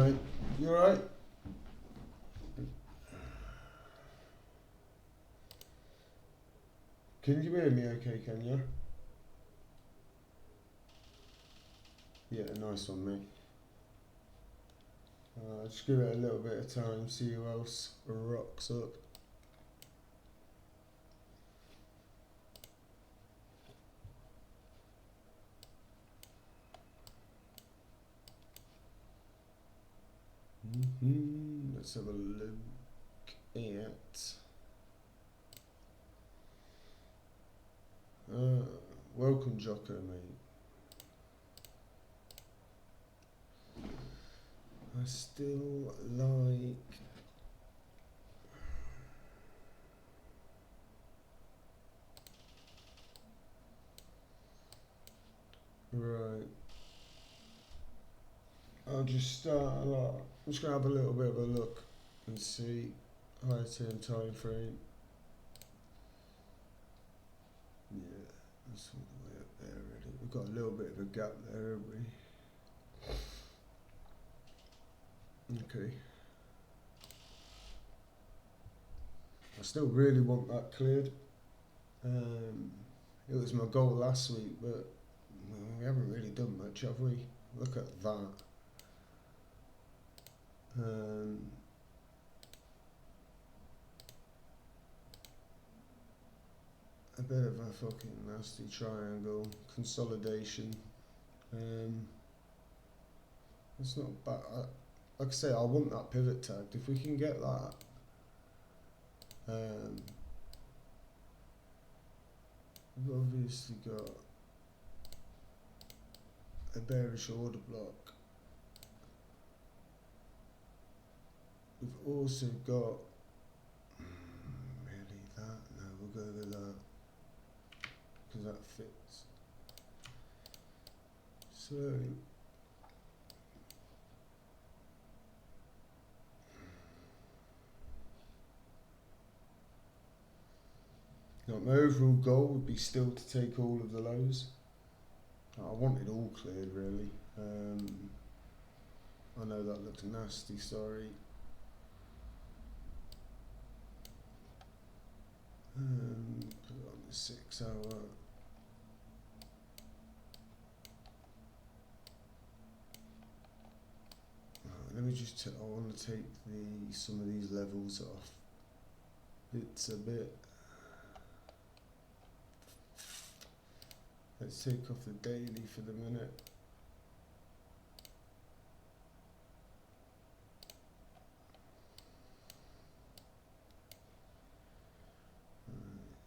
mate. You alright? Can you hear me okay, can you? Yeah, nice one, mate. Just give it a little bit of time, see who else rocks up. Let's have a look at... welcome, Jocko, mate. I still like... Right. I'll just start a lot. I'm just going to have a little bit of a look and see high term time frame. Yeah, that's all the way up there already. We've got a little bit of a gap there, haven't we? Okay. I still really want that cleared. It was my goal last week, but we haven't really done much, have we? Look at that. A bit of a fucking nasty triangle consolidation. It's not bad. Like I say, I want that pivot tagged. If we can get that, we've obviously got a bearish order block. We've also got really that. No, we'll go with that because that fits. So my overall goal would be still to take all of the lows. I want it all cleared, really. I know that looks nasty, sorry. Put it on the 6 hour. Let me just, I want to take some of these levels off. It's a bit. Let's take off the daily for the minute.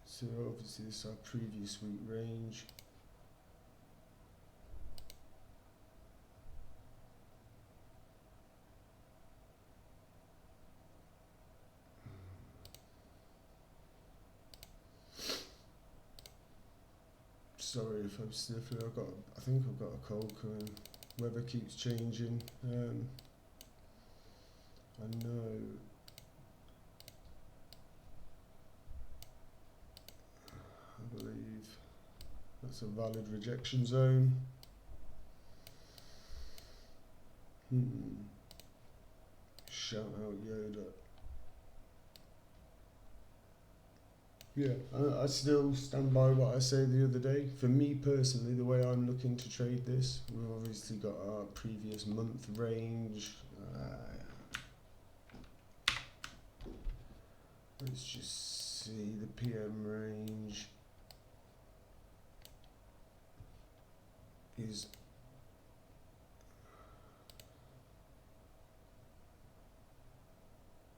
So obviously this is our previous week range. Sorry if I'm sniffling. I think I've got a cold coming. Weather keeps changing. I know. I believe that's a valid rejection zone. Shout out Yoda. Yeah, I still stand by what I said the other day. For me personally, the way I'm looking to trade this, we've obviously got our previous month range. Let's just see the PM range is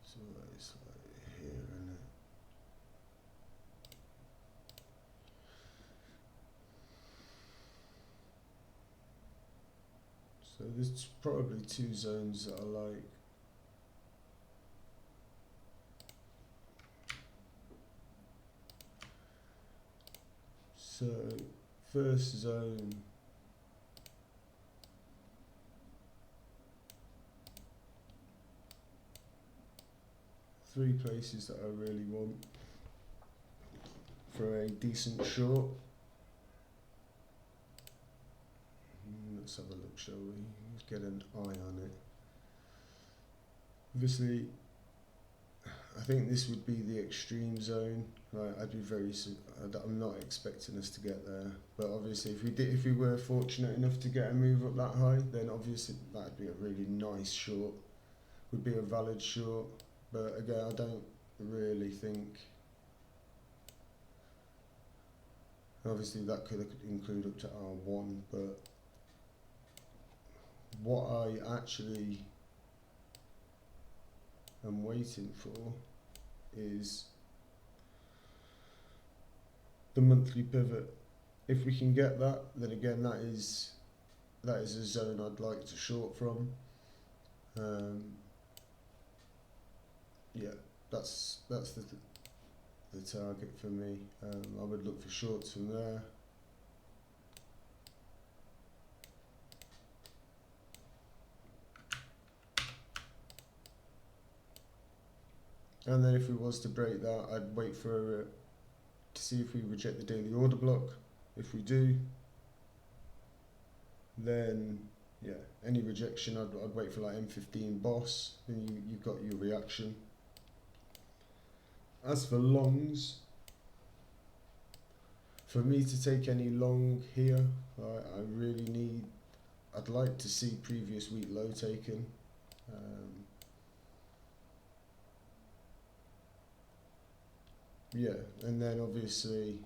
so it's like here, isn't it? So there's probably two zones that I like. So first zone, three places that I really want for a decent short. Let's have a look, shall we? Let's get an eye on it. Obviously, I think this would be the extreme zone. Like, I'd be I'm not expecting us to get there, but obviously, if we were fortunate enough to get a move up that high, then obviously that'd be a really nice short. Would be a valid short, but again, I don't really think. Obviously, that could include up to R1, but what I actually am waiting for is the monthly pivot. If we can get that, then again that is a zone I'd like to short from. Yeah, that's the target for me. I would look for shorts from there. And then if we was to break that, I'd wait for to see if we reject the daily order block. If we do, then yeah, any rejection I'd wait for like M15 boss, then you've got your reaction. As for longs, for me to take any long here, I'd like to see previous week low taken. Yeah, and then obviously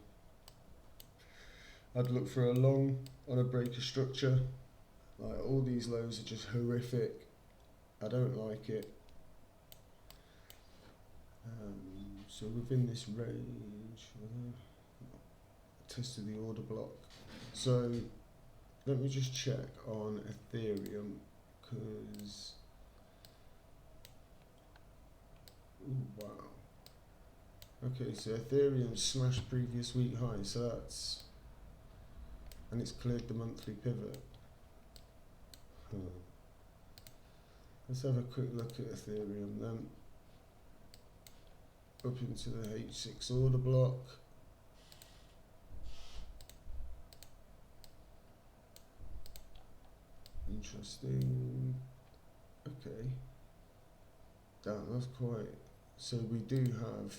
I'd look for a long on a breaker structure. Like, all these lows are just horrific. I don't like it. So within this range, tested the order block. So let me just check on Ethereum, because wow. Okay, so Ethereum smashed previous week high, so and it's cleared the monthly pivot. Let's have a quick look at Ethereum then. Up into the H6 order block. Interesting. Okay. That's quite. So we do have.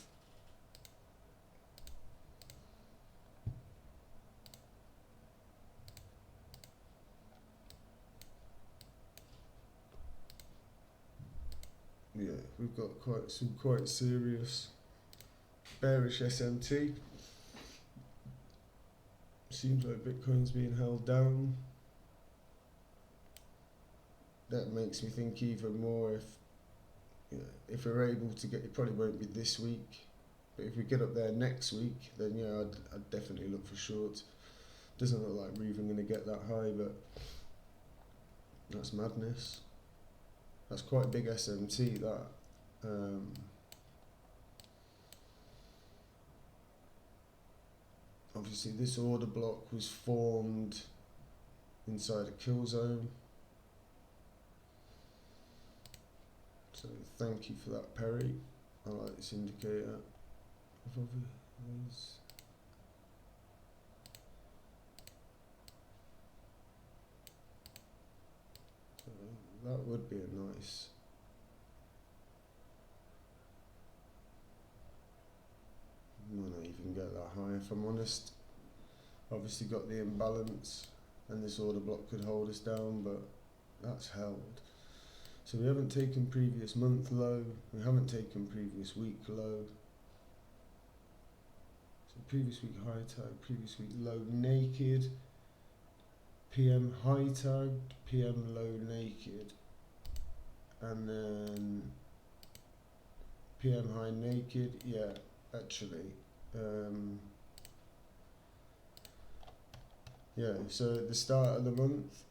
Yeah, we've got some quite serious bearish SMT. Seems like Bitcoin's being held down. That makes me think even more if we're able to get, it probably won't be this week, but if we get up there next week, then yeah, I'd definitely look for shorts. Doesn't look like we're even going to get that high, but that's madness. That's quite a big SMT, that. Obviously this order block was formed inside a kill zone. So thank you for that, Perry. I like this indicator. So that would be a nice. Might not even get that high if I'm honest. Obviously got the imbalance, and this order block could hold us down, but that's held. So we haven't taken previous month low, we haven't taken previous week low. So previous week high tag, previous week low naked, PM high tag, PM low naked, and then PM high naked, yeah, actually. Yeah, so at the start of the month,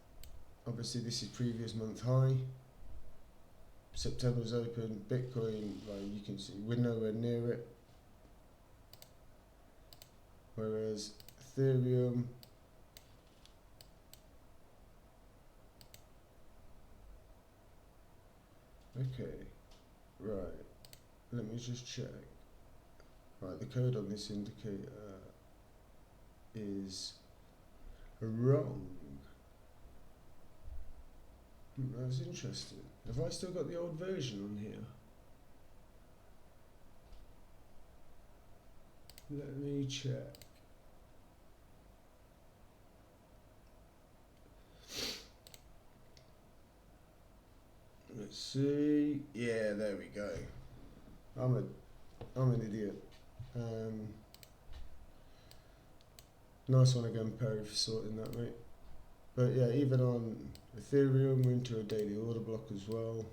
obviously this is previous month high. September's open, Bitcoin, like you can see, we're nowhere near it. Whereas Ethereum, okay, right, let me just check. Right, the code on this indicator is wrong. That's interesting. Have I still got the old version on here? Let me check. Let's see. Yeah, there we go. I'm an idiot. Nice one again, Perry, for sorting that, mate. But yeah, even on Ethereum, we're into a daily order block as well.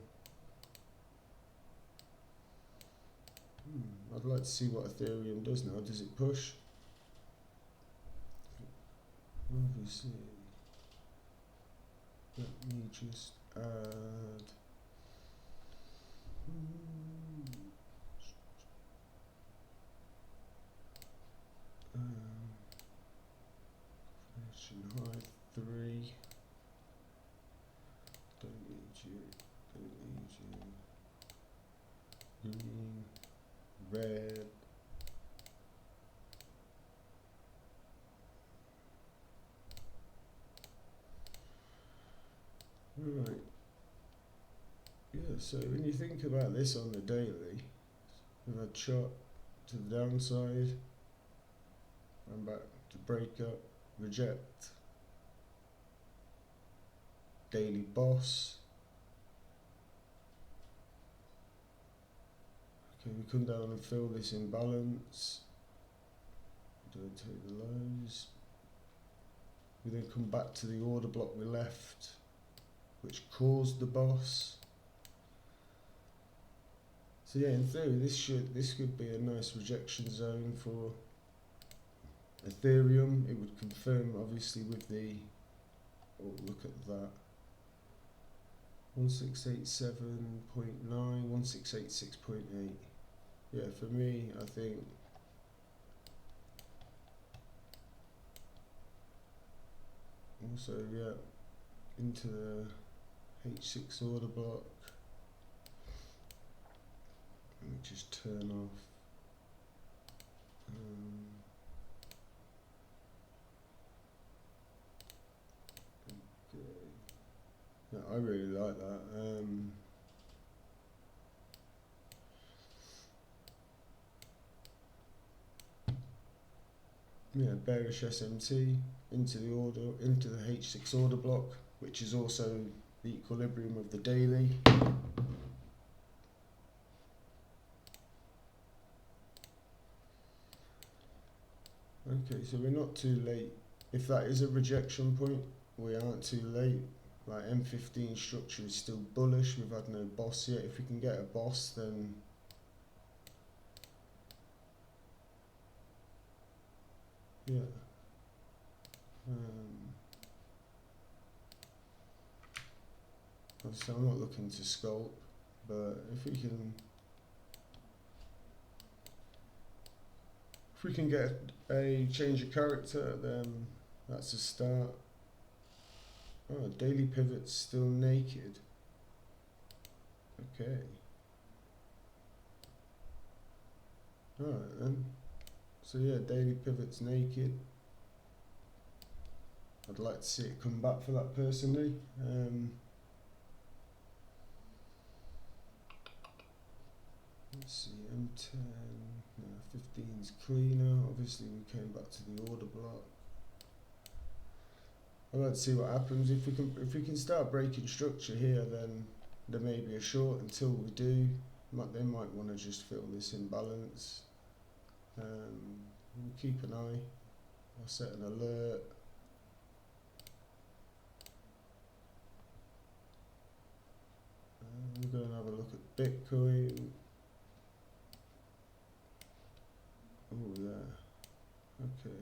I'd like to see what Ethereum does now. Does it push? Obviously. Let me just add. High 3. Don't need you. Don't need you. Green. Red. Right. Yeah, so when you think about this on the daily, with a chart to the downside, I'm back to break up, reject, daily boss. Okay, we come down and fill this imbalance. Don't take the lows. We then come back to the order block we left, which caused the boss. So yeah, in theory, this could be a nice rejection zone for Ethereum. It would confirm, obviously, with the. Oh, look at that. 1687.9, 1686.8. Yeah, for me, I think. Also, yeah, into the H6 order block. Let me just turn off. Okay. Yeah, I really like that. Yeah, bearish SMT into the H6 order block, which is also the equilibrium of the daily. Okay, so we're not too late. If that is a rejection point, we aren't too late. Like M15 structure is still bullish. We've had no boss yet. If we can get a boss, then yeah. So I'm not looking to sculpt, but if we can get a change of character, then that's a start. Oh, daily pivot's still naked. Okay. Alright then. So yeah, daily pivot's naked. I'd like to see it come back for that personally. Let's see, M10, no, 15's cleaner. Obviously we came back to the order block. I'd like to see what happens. If we can start breaking structure here, then there may be a short. Until we do, they might want to just fill this imbalance. We'll keep an eye. I'll set an alert. We're going to have a look at Bitcoin. Oh, there. Okay.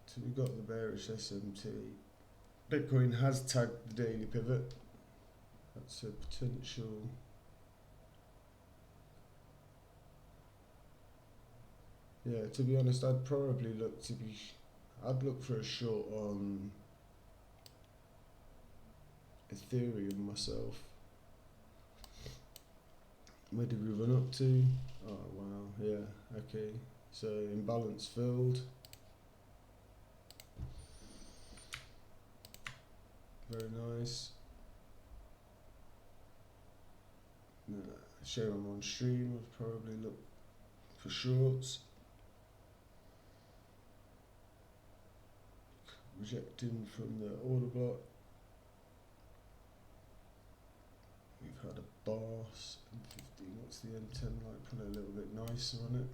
So we've got the bearish SMT. Bitcoin has tagged the daily pivot. That's a potential. Yeah, to be honest, I'd probably look for a short on Ethereum myself. Where did we run up to? Oh wow, yeah, okay. So imbalance filled. very nice. Share them on stream. I've probably looked for shorts. Rejecting from the order block. We've had a Boss M15. What's the M10 like? Put a little bit nicer on it.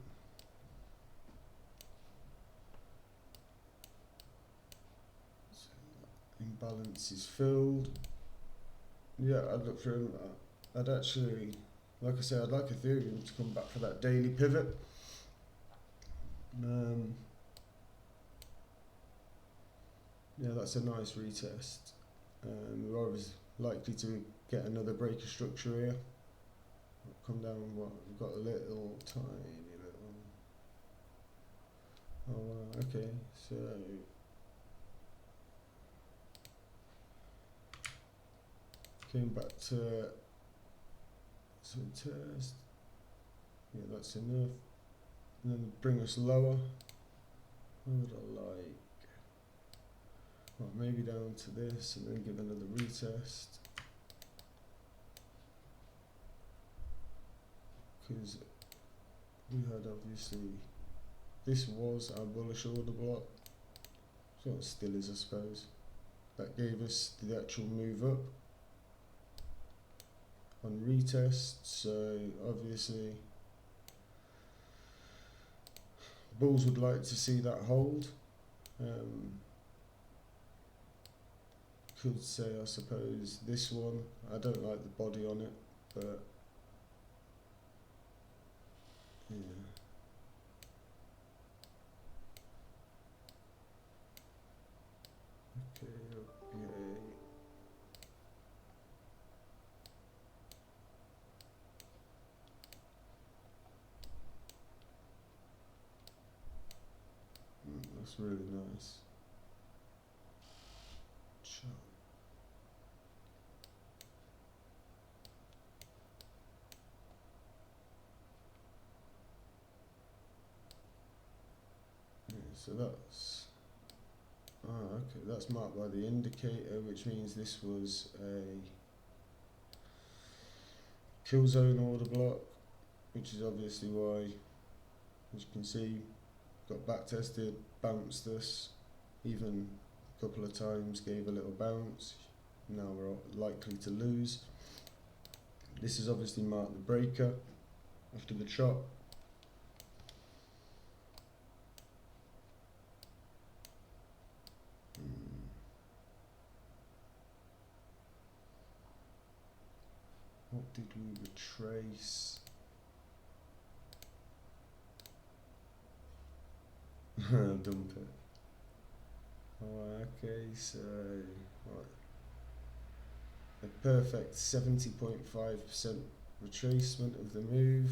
So imbalance is filled. Yeah, I'd look for him. I'd actually, like I said, I'd like Ethereum to come back for that daily pivot. Yeah, that's a nice retest. We're always likely to get another breaker structure here. Come down, what? We've got a little tiny little. Oh, okay, so. Came back to some test. Yeah, that's enough. And then bring us lower. What would I like? Well, maybe down to this and then give another retest. Because we had obviously, this was our bullish order block. So it still is, I suppose. That gave us the actual move up on retest. So obviously, bulls would like to see that hold. Could say, I suppose, this one. I don't like the body on it, but yeah. Okay, okay. That's really nice. Chop. Yeah, so that's okay, that's marked by the indicator, which means this was a kill zone order block, which is obviously why, as you can see, got back tested, bounced us, even a couple of times gave a little bounce. Now we're likely to lose. This is obviously marked the breaker after the chop. What did we retrace? Dump it. Oh, okay, so what? A perfect 70.5% retracement of the move.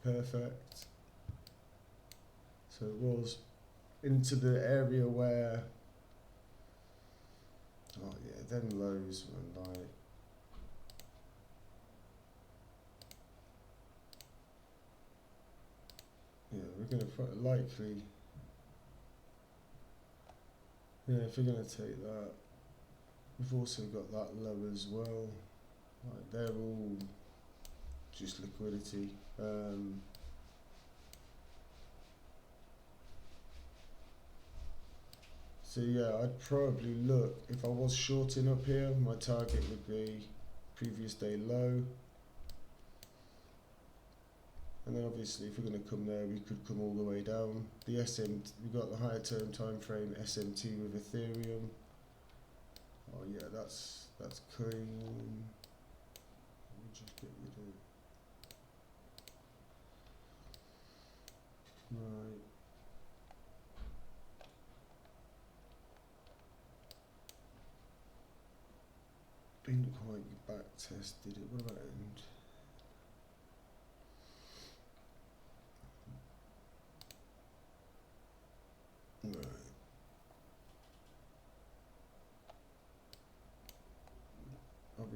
Perfect. So it was into the area where, oh yeah, then lows were like, yeah, we're going to likely, yeah, if we're going to take that, we've also got that low as well. Like they're all just liquidity. So yeah, I'd probably look, if I was shorting up here, my target would be previous day low. And then obviously if we're going to come there, we could come all the way down. The SMT, we've got the higher term time frame SMT with Ethereum. Oh yeah, that's clean. Let me just get rid of. Right. Didn't quite back test, did it? What about end? Right.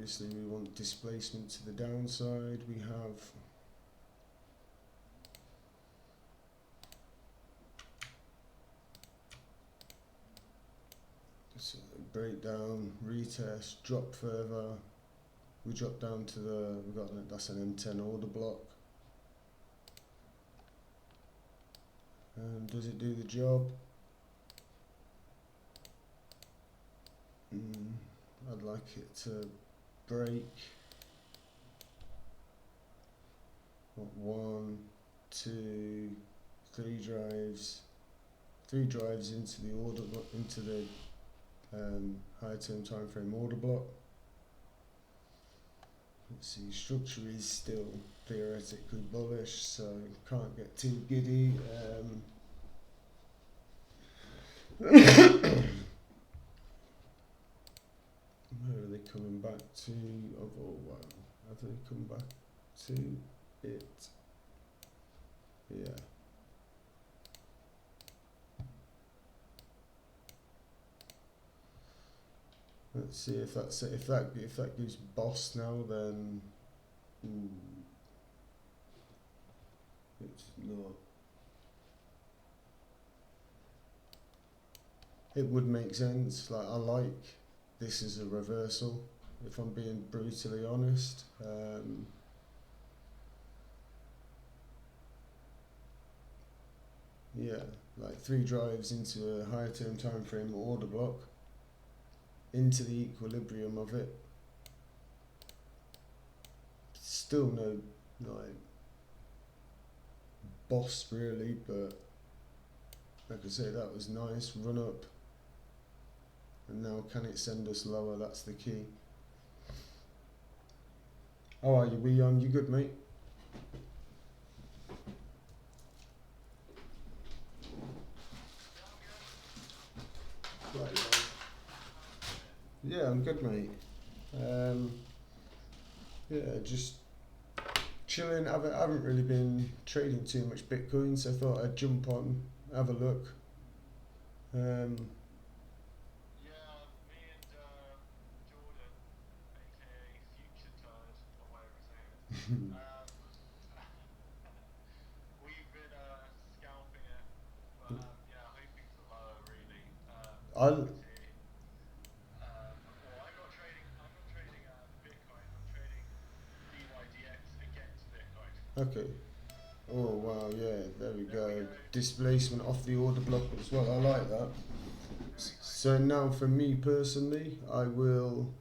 obviously we want displacement to the downside. We have so breakdown, retest, drop further. We drop down to that's an M10 order block. Does it do the job? I'd like it to break. What, 1, 2, 3 drives. 3 drives into the order into the higher term time frame order block. Let's see, structure is still theoretically bullish, so can't get too giddy. Where are they coming back to? Oh wow, have they come back to it? Yeah. Let's see if that gives boss now, then it's not. It would make sense. Like, I like this as a reversal, if I'm being brutally honest. Yeah, like 3 drives into a higher term time frame order block, into the equilibrium of it. Still no like boss really, but like I say, that was nice. Run up, and now can it send us lower? That's the key. How are you, Weon? You good, mate? Right. Yeah, I'm good, mate. Yeah, just chilling. I haven't really been trading too much Bitcoin, so I thought I'd jump on, have a look. Yeah, me and Jordan, aka Future Turd, or whatever his name is, we've been scalping it, but yeah, hoping for lower really. I'll Well, I'm not trading Bitcoin. I'm trading DYDX against Bitcoin. okay. Oh wow, yeah, there we There we go. go. Displacement off the order block as well. I like that. Very nice. So now, for me personally, I will.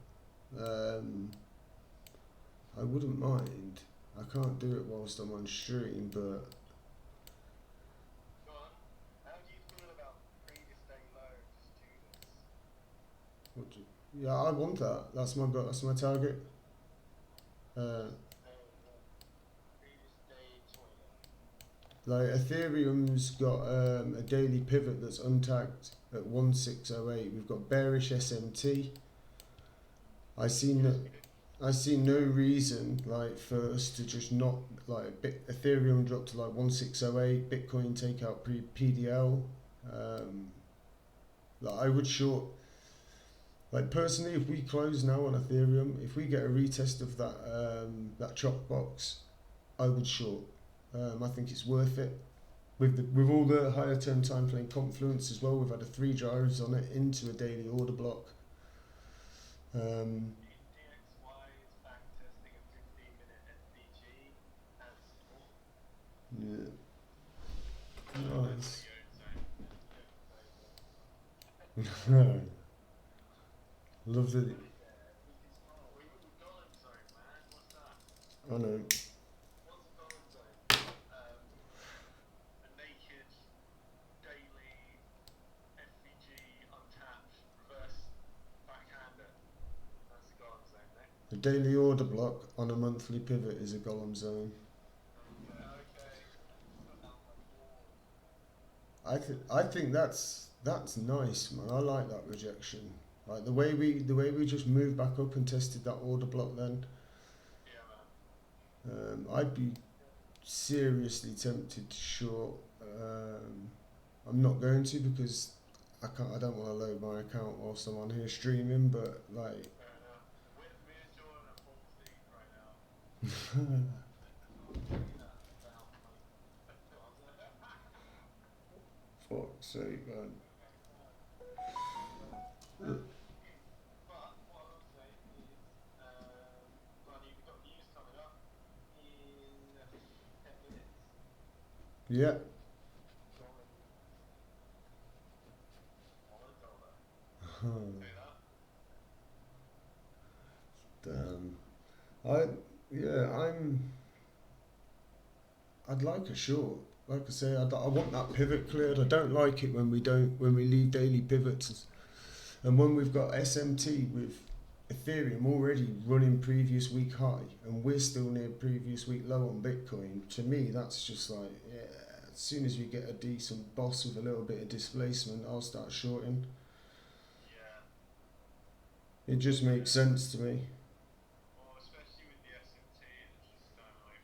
I wouldn't mind. I can't do it whilst I'm on stream, but Go on. How do you feel about previous day lows to this? yeah, I want that. That's my goal. That's my target. Previous day 20. Like Ethereum's got a daily pivot that's untagged at 1608. We've got bearish SMT. I see no reason like for us to just not like Ethereum drop to like 1608. Bitcoin take out PDL. Like I would short. Like personally, if we close now on Ethereum, if we get a retest of that chop box, I would short. I think it's worth it. With all the higher term time frame confluence as well, we've had 3 gyros on it into a daily order block. DXY is back testing a 15-minute SVG as support. Yeah. Nice. Love it. I know. What's a golden zone? A naked daily SVG untapped reverse backhander. That's a golden zone, eh? A daily order block on a monthly pivot is a golem zone. Okay. I think that's nice, man. I like that rejection. Like the way we just moved back up and tested that order block then. Yeah, man. I'd be seriously tempted to short. I'm not going to because I don't want to load my account whilst I'm on here streaming. But like, Fair enough. Me and Jordan Fuck's sake, man. But what I will say is, bloody, we've got news coming up in 10 minutes. Yeah. $1. Say that. Damn. I yeah. I'd like a short. Like I say, I want that pivot cleared. I don't like it when we leave daily pivots, and when we've got SMT with Ethereum already running previous week high, and we're still near previous week low on Bitcoin. To me, that's just like, yeah. As soon as we get a decent boss with a little bit of displacement, I'll start shorting. Yeah. It just makes sense to me. Well, especially with the SMT, it's just kind of like,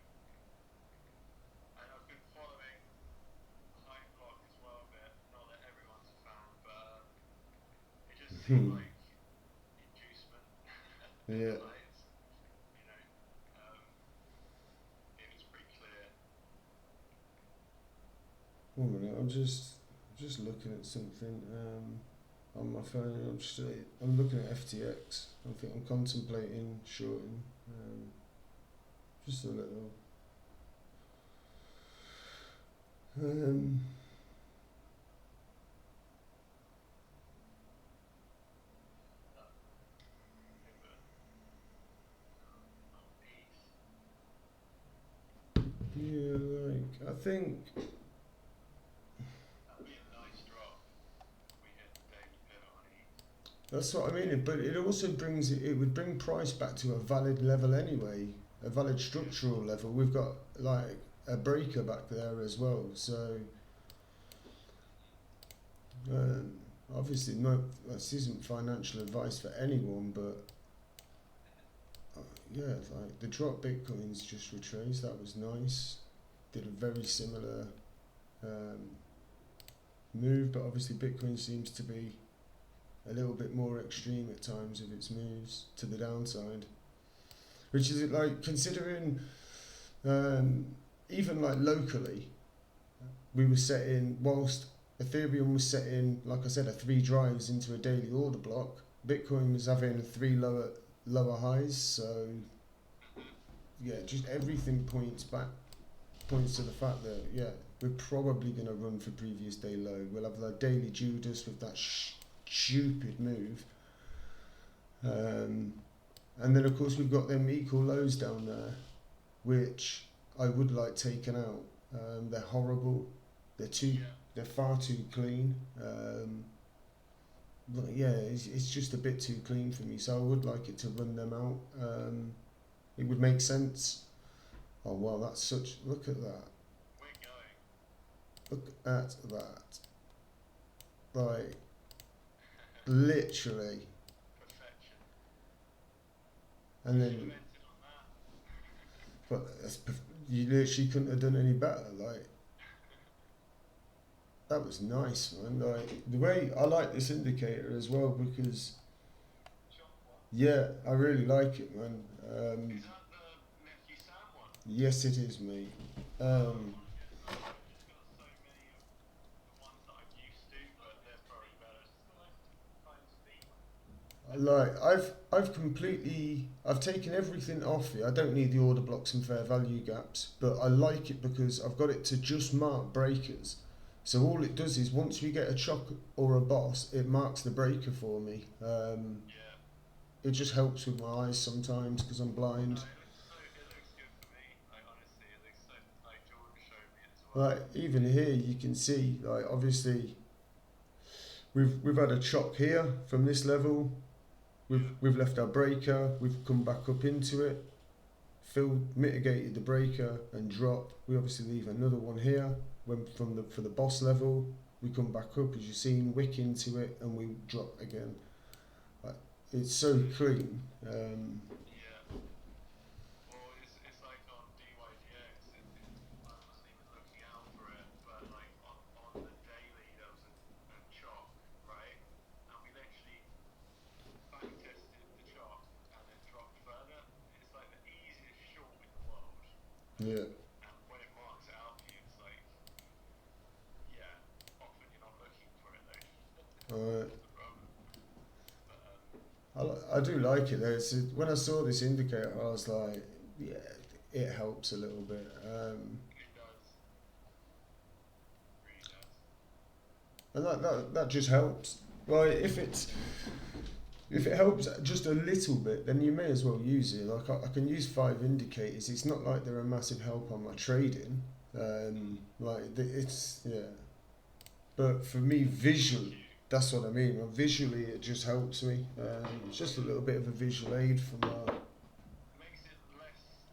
and I've been following Hype Block as well a bit. Not that everyone's a fan, but it just seemed like inducement. Yeah. Like it's, you know, it was pretty clear. 1 minute, I'm just looking at something on my phone. I'm looking at FTX. I think I'm contemplating shorting. Just a little. Yeah, like I think That'd be a nice drop if we hit the daily pivot on E. that's what I mean. But it also brings it would bring price back to a valid level anyway, a valid structural level. We've got like a breaker back there as well. So obviously, no, this isn't financial advice for anyone, but yeah, like the drop Bitcoins just retraced. That was nice. Did a very similar move, but obviously Bitcoin seems to be a little bit more extreme at times with its moves to the downside. Which is like considering even like locally, we were setting whilst Ethereum was setting, like I said, a 3 drives into a daily order block. Bitcoin was having 3 lower highs. So yeah, just everything points to the fact that yeah, we're probably going to run for previous day low. We'll have like daily Judas with that stupid move. And then of course we've got them equal lows down there, which I would like taken out. They're horrible. They're far too clean. But yeah, it's just a bit too clean for me. So I would like it to run them out. It would make sense. Oh wow, that's such. Look at that. We're going. Look at that. Like literally. Perfection. And then, Should've entered on that. but you literally couldn't have done any better. Like that was nice, man. Like the way I like this indicator as well because Sure. What? yeah, I really like it, man. Is that the Matthew Sam one? Yes, it is, mate. I've just got so many of the ones that I'm used to, but they're probably better. Like I've taken everything off it. I don't need the order blocks and fair value gaps, but I like it because I've got it to just mark breakers. So all it does is once we get a chock or a boss, it marks the breaker for me. Yeah. It just helps with my eyes sometimes because I'm blind. No, it looks good for me. Like honestly, it looks so. Like Jordan showed me it as well. Like even here, you can see like obviously we've had a chock here from this level. We've left our breaker. We've come back up into it. Mitigated the breaker and drop. We obviously leave another one here. When for the boss level, we come back up as you've seen, wick into it, and we drop again. Like, it's so clean. Yeah. Well, it's like on DYDX. I wasn't even looking out for it, but like on the daily there was a chop, right? And we literally back tested the chop and then dropped further. It's like the easiest short in Yeah. And when it marks it out for you, it's like, yeah, often you're not looking for it though. Alright. That's the problem. But I do like it though. When I saw this indicator, I was like, yeah, it helps a little bit. it does, really does. And that just helps. Like if it helps just a little bit, then you may as well use it. Like I can use 5 indicators. It's not like they're a massive help on my trading. It's yeah. But for me, visually, that's what I mean. Well, visually, it just helps me. It's just a little bit of a visual aid for my. It makes it less,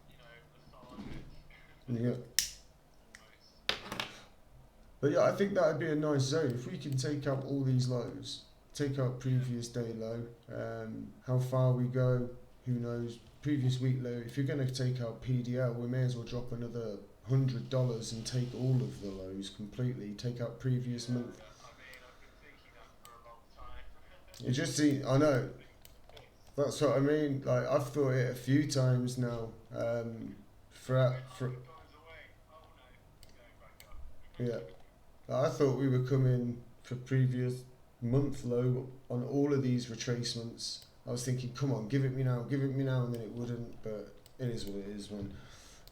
lethargic. Yeah. Almost. But yeah, I think that'd be a nice zone if we can take out all these lows, take out previous day low. How far we go, who knows? Previous week low. If you're going to take out PDL, we may as well drop another $100 and take all of the lows completely. Take out previous month. I mean, I've been thinking that for a long time. You just see, I know. That's what I mean. Like I've thought it a few times now. For Goes away. Oh no, it's going back up. yeah, I thought we were coming for previous month low on all of these retracements. I was thinking, come on, give it me now, and then it wouldn't. But it is what it is, man.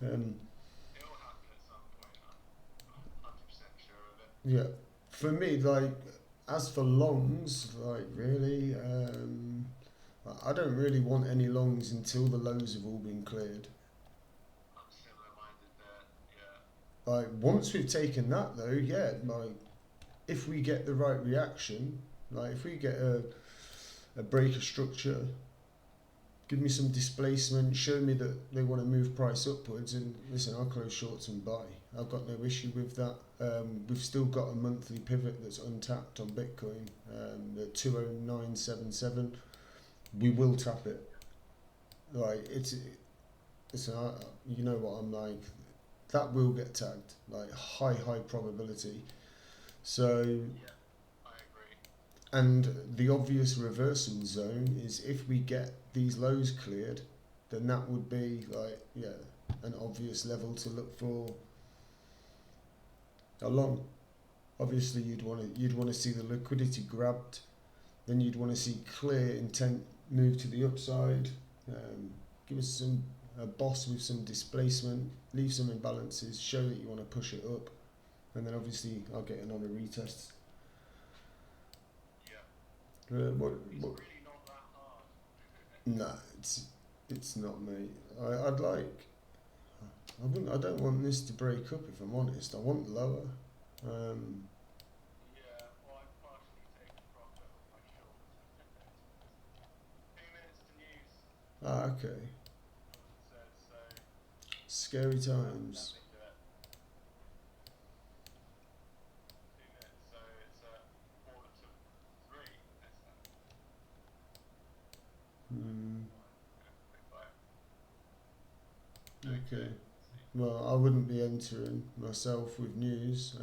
It will happen at some point. I'm 100% sure of it. Yeah, for me, like as for longs, like really, I don't really want any longs until the lows have all been cleared. I'm similar minded there, yeah. Like once we've taken that though, yeah, like if we get the right reaction, like if we get a breaker structure, give me some displacement, show me that they want to move price upwards, and listen, I'll close shorts and buy. I've got no issue with that. We've still got a monthly pivot that's untapped on Bitcoin, at 20977. We will tap it. Like you know what I'm like. That will get tagged, like high probability. So, Yeah, I agree. and the obvious reversal zone is if we get these lows cleared, then that would be like an obvious level to look for a long. Obviously, you'd want to see the liquidity grabbed, then you'd want to see clear intent move to the upside. Give us a boss with some displacement, leave some imbalances, show that you want to push it up, and then obviously I'll get in on a retest. Yeah. What? It's really not that hard. Nah, it's not, mate. I'd like. I don't want this to break up. If I'm honest, I want lower. Yeah, well, I've partially taken profit on my short. 2 minutes to news, Okay. as it said, so Scary let times. me do it. 2 minutes, so it's at 2:45 this time. Hmm. Quick buy. Okay. Well, I wouldn't be entering myself with news.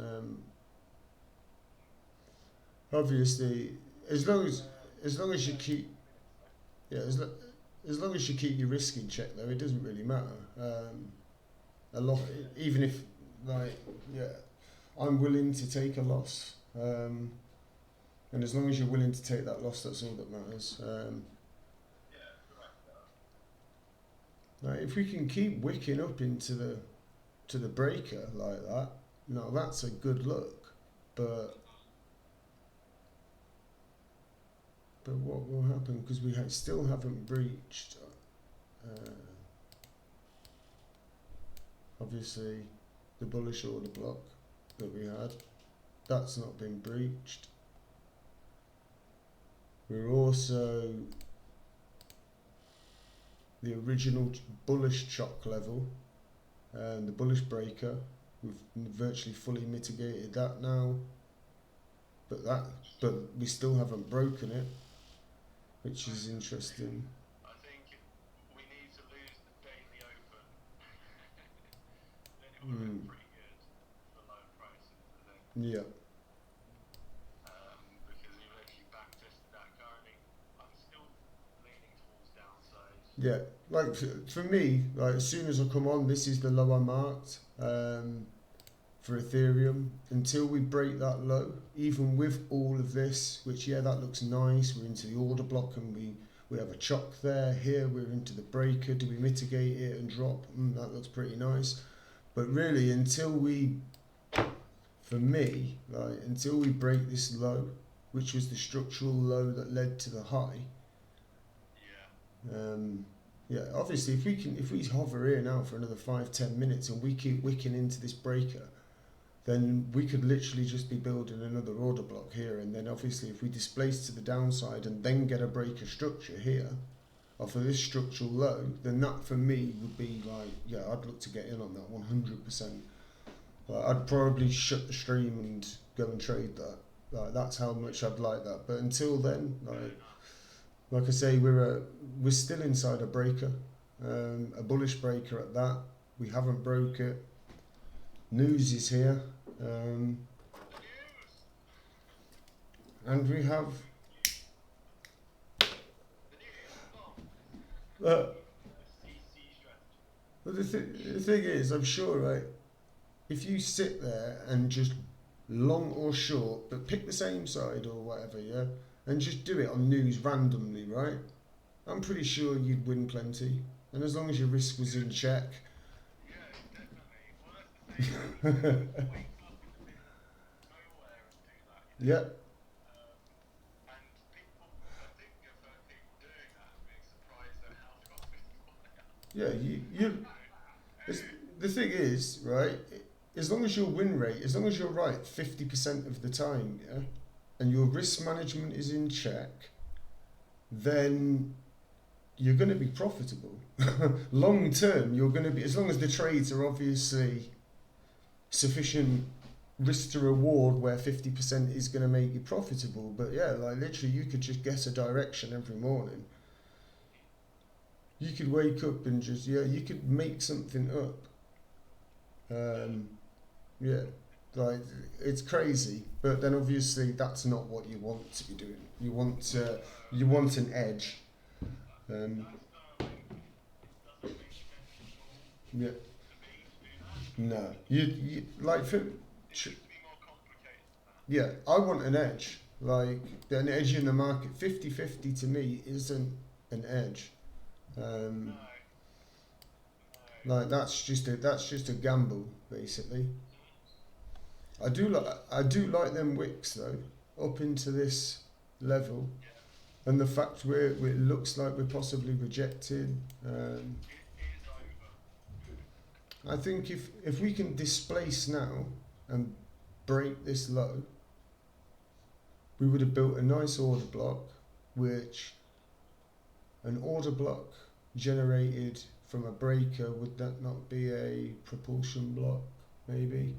Obviously, as long as you keep as long as you keep your risk in check, though, it doesn't really matter. A lot, even if I'm willing to take a loss, and as long as you're willing to take that loss, that's all that matters. Yeah, correct. If we can keep wicking up into the breaker like that, now that's a good look. But what will happen, because we still haven't breached obviously the bullish order block that we had, that's not been breached. We're also the original bullish chock level and the bullish breaker, we've virtually fully mitigated that now, but we still haven't broken it, which is interesting. I think we need to lose the daily open. Then it would have been pretty good for low prices, I think. Yeah. Because even if you back tested that currently, I'm still leaning towards downside. Yeah, like for me, like as soon as I come on, this is the low I marked for Ethereum. Until we break that low, even with all of this, which yeah, that looks nice. We're into the order block and we have a chock there. Here we're into the breaker. Do we mitigate it and drop? That looks pretty nice. But really, until we, for me, like until we break this low, which was the structural low that led to the high. Yeah. Yeah, obviously, if we hover here now for another 5-10 minutes and we keep wicking into this breaker, then we could literally just be building another order block here. And then obviously, if we displace to the downside and then get a breaker structure here off of this structural low, then that for me would be like, yeah, I'd look to get in on that 100%. Like, I'd probably shut the stream and go and trade that. Like, that's how much I'd like that. But until then, like I say, we're still inside a breaker, a bullish breaker at that. We haven't broke it. News is here, and we have. But the thing is, I'm sure, right? If you sit there and just long or short, but pick the same side or whatever, yeah, and just do it on news randomly, right? I'm pretty sure you'd win plenty, and as long as your risk was in check. Yeah, definitely. Well, that's the thing. Wake up in the middle of nowhere and do that. Yeah, And people, I think I've heard people doing that and being surprised at how profitable they are. yeah. The thing is, right? As long as your win rate, as long as you're right 50% of the time, yeah, and your risk management is in check, then you're going to be profitable. Long term, you're going to be, as long as the trades are obviously sufficient risk to reward where 50% is going to make you profitable. But yeah, like literally you could just guess a direction every morning. You could wake up and just, yeah, you could make something up. Yeah, like it's crazy, but then obviously that's not what you want to be doing. You want an edge. Yeah. No, you like for. Yeah, I want an edge. Like an edge in the market. 50-50 to me isn't an edge. Like that's just a gamble basically. I do like them wicks though, up into this level, and the fact it looks like we're possibly rejected. I think if we can displace now and break this low, we would have built a nice order block, which an order block generated from a breaker, would that not be a propulsion block maybe?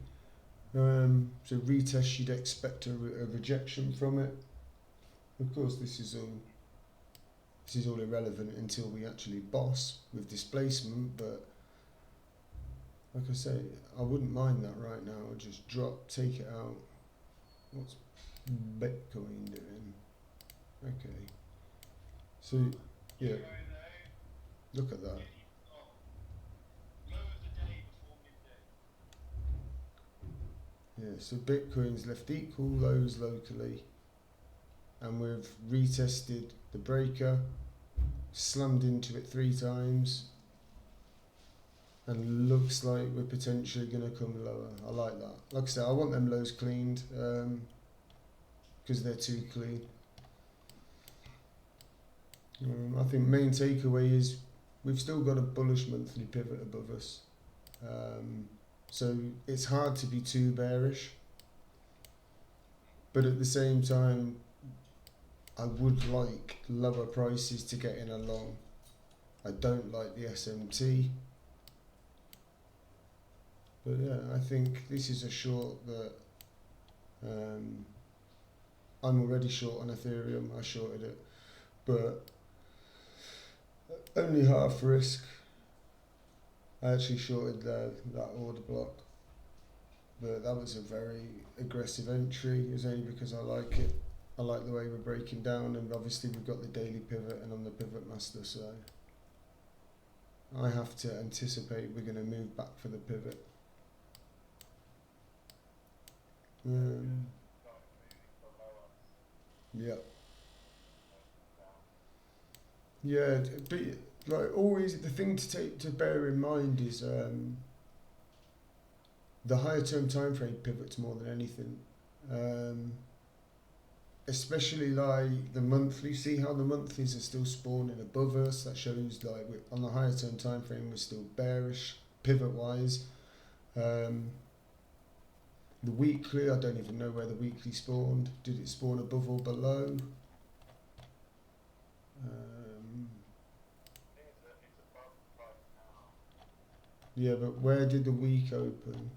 So retest, you'd expect a rejection from it. Of course, this is all irrelevant until we actually boss with displacement, but like I say, I wouldn't mind that right now. I'd just drop, take it out. What's Bitcoin doing? Okay. So, yeah. Look at that. Yeah, so Bitcoin's left equal lows locally, and we've retested the breaker, slammed into it 3 times, and looks like we're potentially going to come lower. I like that. Like I said, I want them lows cleaned because they're too clean. I think main takeaway is we've still got a bullish monthly pivot above us. So it's hard to be too bearish. But at the same time, I would like lower prices to get in along. I don't like the SMT. But yeah, I think this is a short that I'm already short on Ethereum. I shorted it. But only half risk. I actually shorted that order block, but that was a very aggressive entry. It was only because I like it. I like the way we're breaking down, and obviously we've got the daily pivot and on the pivot master, so I have to anticipate we're going to move back for the pivot. Yeah. Yeah, but like always, the thing to bear in mind is the higher term time frame pivots more than anything. Especially like the monthly. See how the monthlies are still spawning above us. That shows like on the higher term time frame we're still bearish pivot wise. The weekly, I don't even know where the weekly spawned. Did it spawn above or below? Yeah, but where did the week open?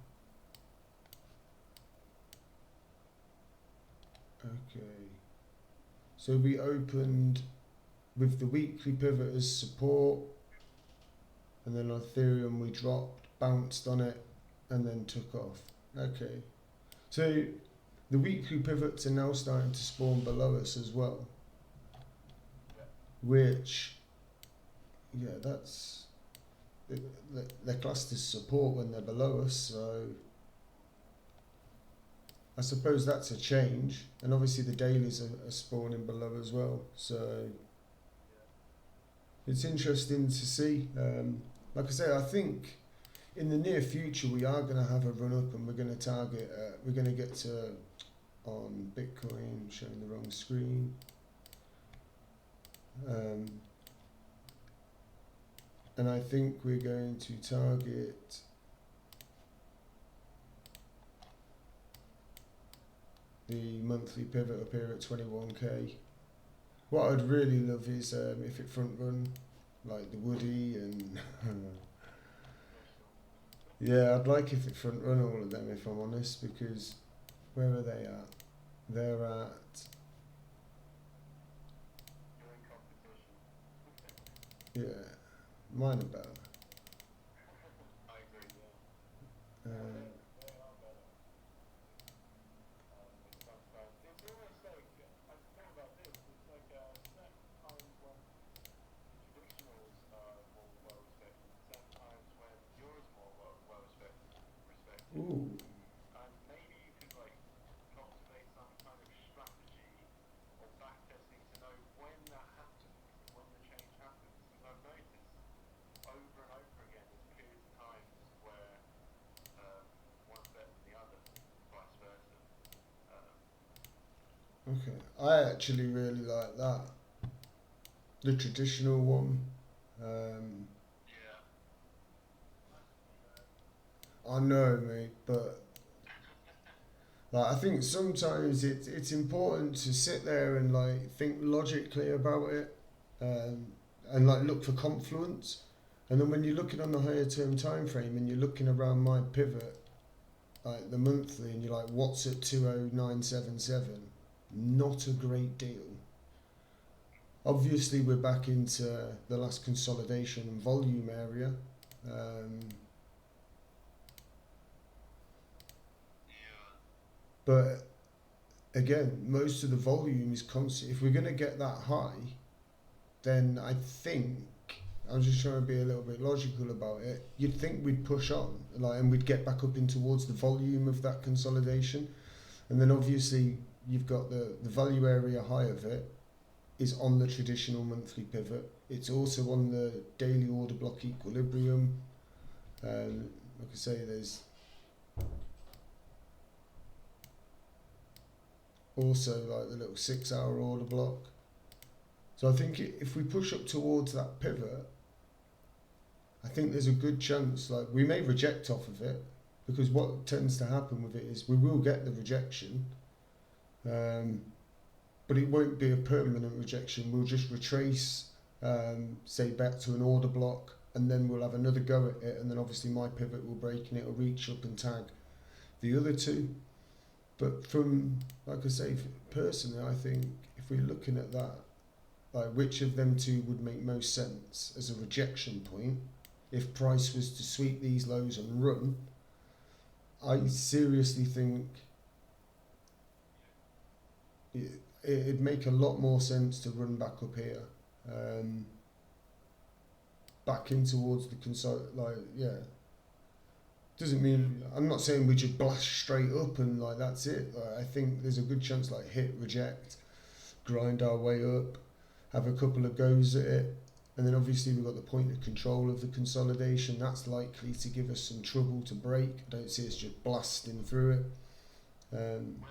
Okay. So we opened with the weekly pivot as support, and then on Ethereum we dropped, bounced on it, and then took off. Okay. So the weekly pivots are now starting to spawn below us as well. Which, yeah, that's... They're classed as support when they're below us, so... I suppose that's a change, and obviously the dailies are spawning below as well, so... It's interesting to see. Like I say, I think in the near future we are going to have a run up and we're going to target, we're going to get to, on Bitcoin, showing the wrong screen. And I think we're going to target the monthly pivot up here at 21k. What I'd really love is if it front run like the Woody and yeah, I'd like if it front run all of them if I'm honest, because where are they at? They're at yeah, mine are better. Ooh. And maybe you could like cultivate some kind of strategy or backtesting to know when that happens, when the change happens. Because I've noticed over and over again there's periods of times where one's better than the other, vice versa. Okay, I actually really like that. The traditional one. Yeah. I know, mate, but like I think sometimes it's important to sit there and like think logically about it, and like look for confluence. And then when you're looking on the higher term time frame and you're looking around my pivot, like the monthly, and you're like, what's at 20977? Not a great deal. Obviously, we're back into the last consolidation and volume area. But again, most of the volume is constant. If we're going to get that high, then I think I'm just trying to be a little bit logical about it. You'd think we'd push on, like, and we'd get back up in towards the volume of that consolidation, and then obviously you've got the value area high of it is on the traditional monthly pivot. It's also on the daily order block equilibrium. Like I say, there's also like the little 6 hour order block. So I think if we push up towards that pivot, I think there's a good chance, like we may reject off of it, because what tends to happen with it is we will get the rejection, but it won't be a permanent rejection. We'll just retrace, say back to an order block, and then we'll have another go at it, and then obviously my pivot will break and it'll reach up and tag the other two. But from, like I say, personally, I think if we're looking at that, like which of them two would make most sense as a rejection point, if price was to sweep these lows and run, I seriously think it'd make a lot more sense to run back up here. back in towards the console. Like, yeah. Doesn't mean, I'm not saying we just blast straight up and like that's it. Like, I think there's a good chance like hit, reject, grind our way up, have a couple of goes at it, and then obviously we've got the point of control of the consolidation. That's likely to give us some trouble to break. I don't see us just blasting through it. We're losing the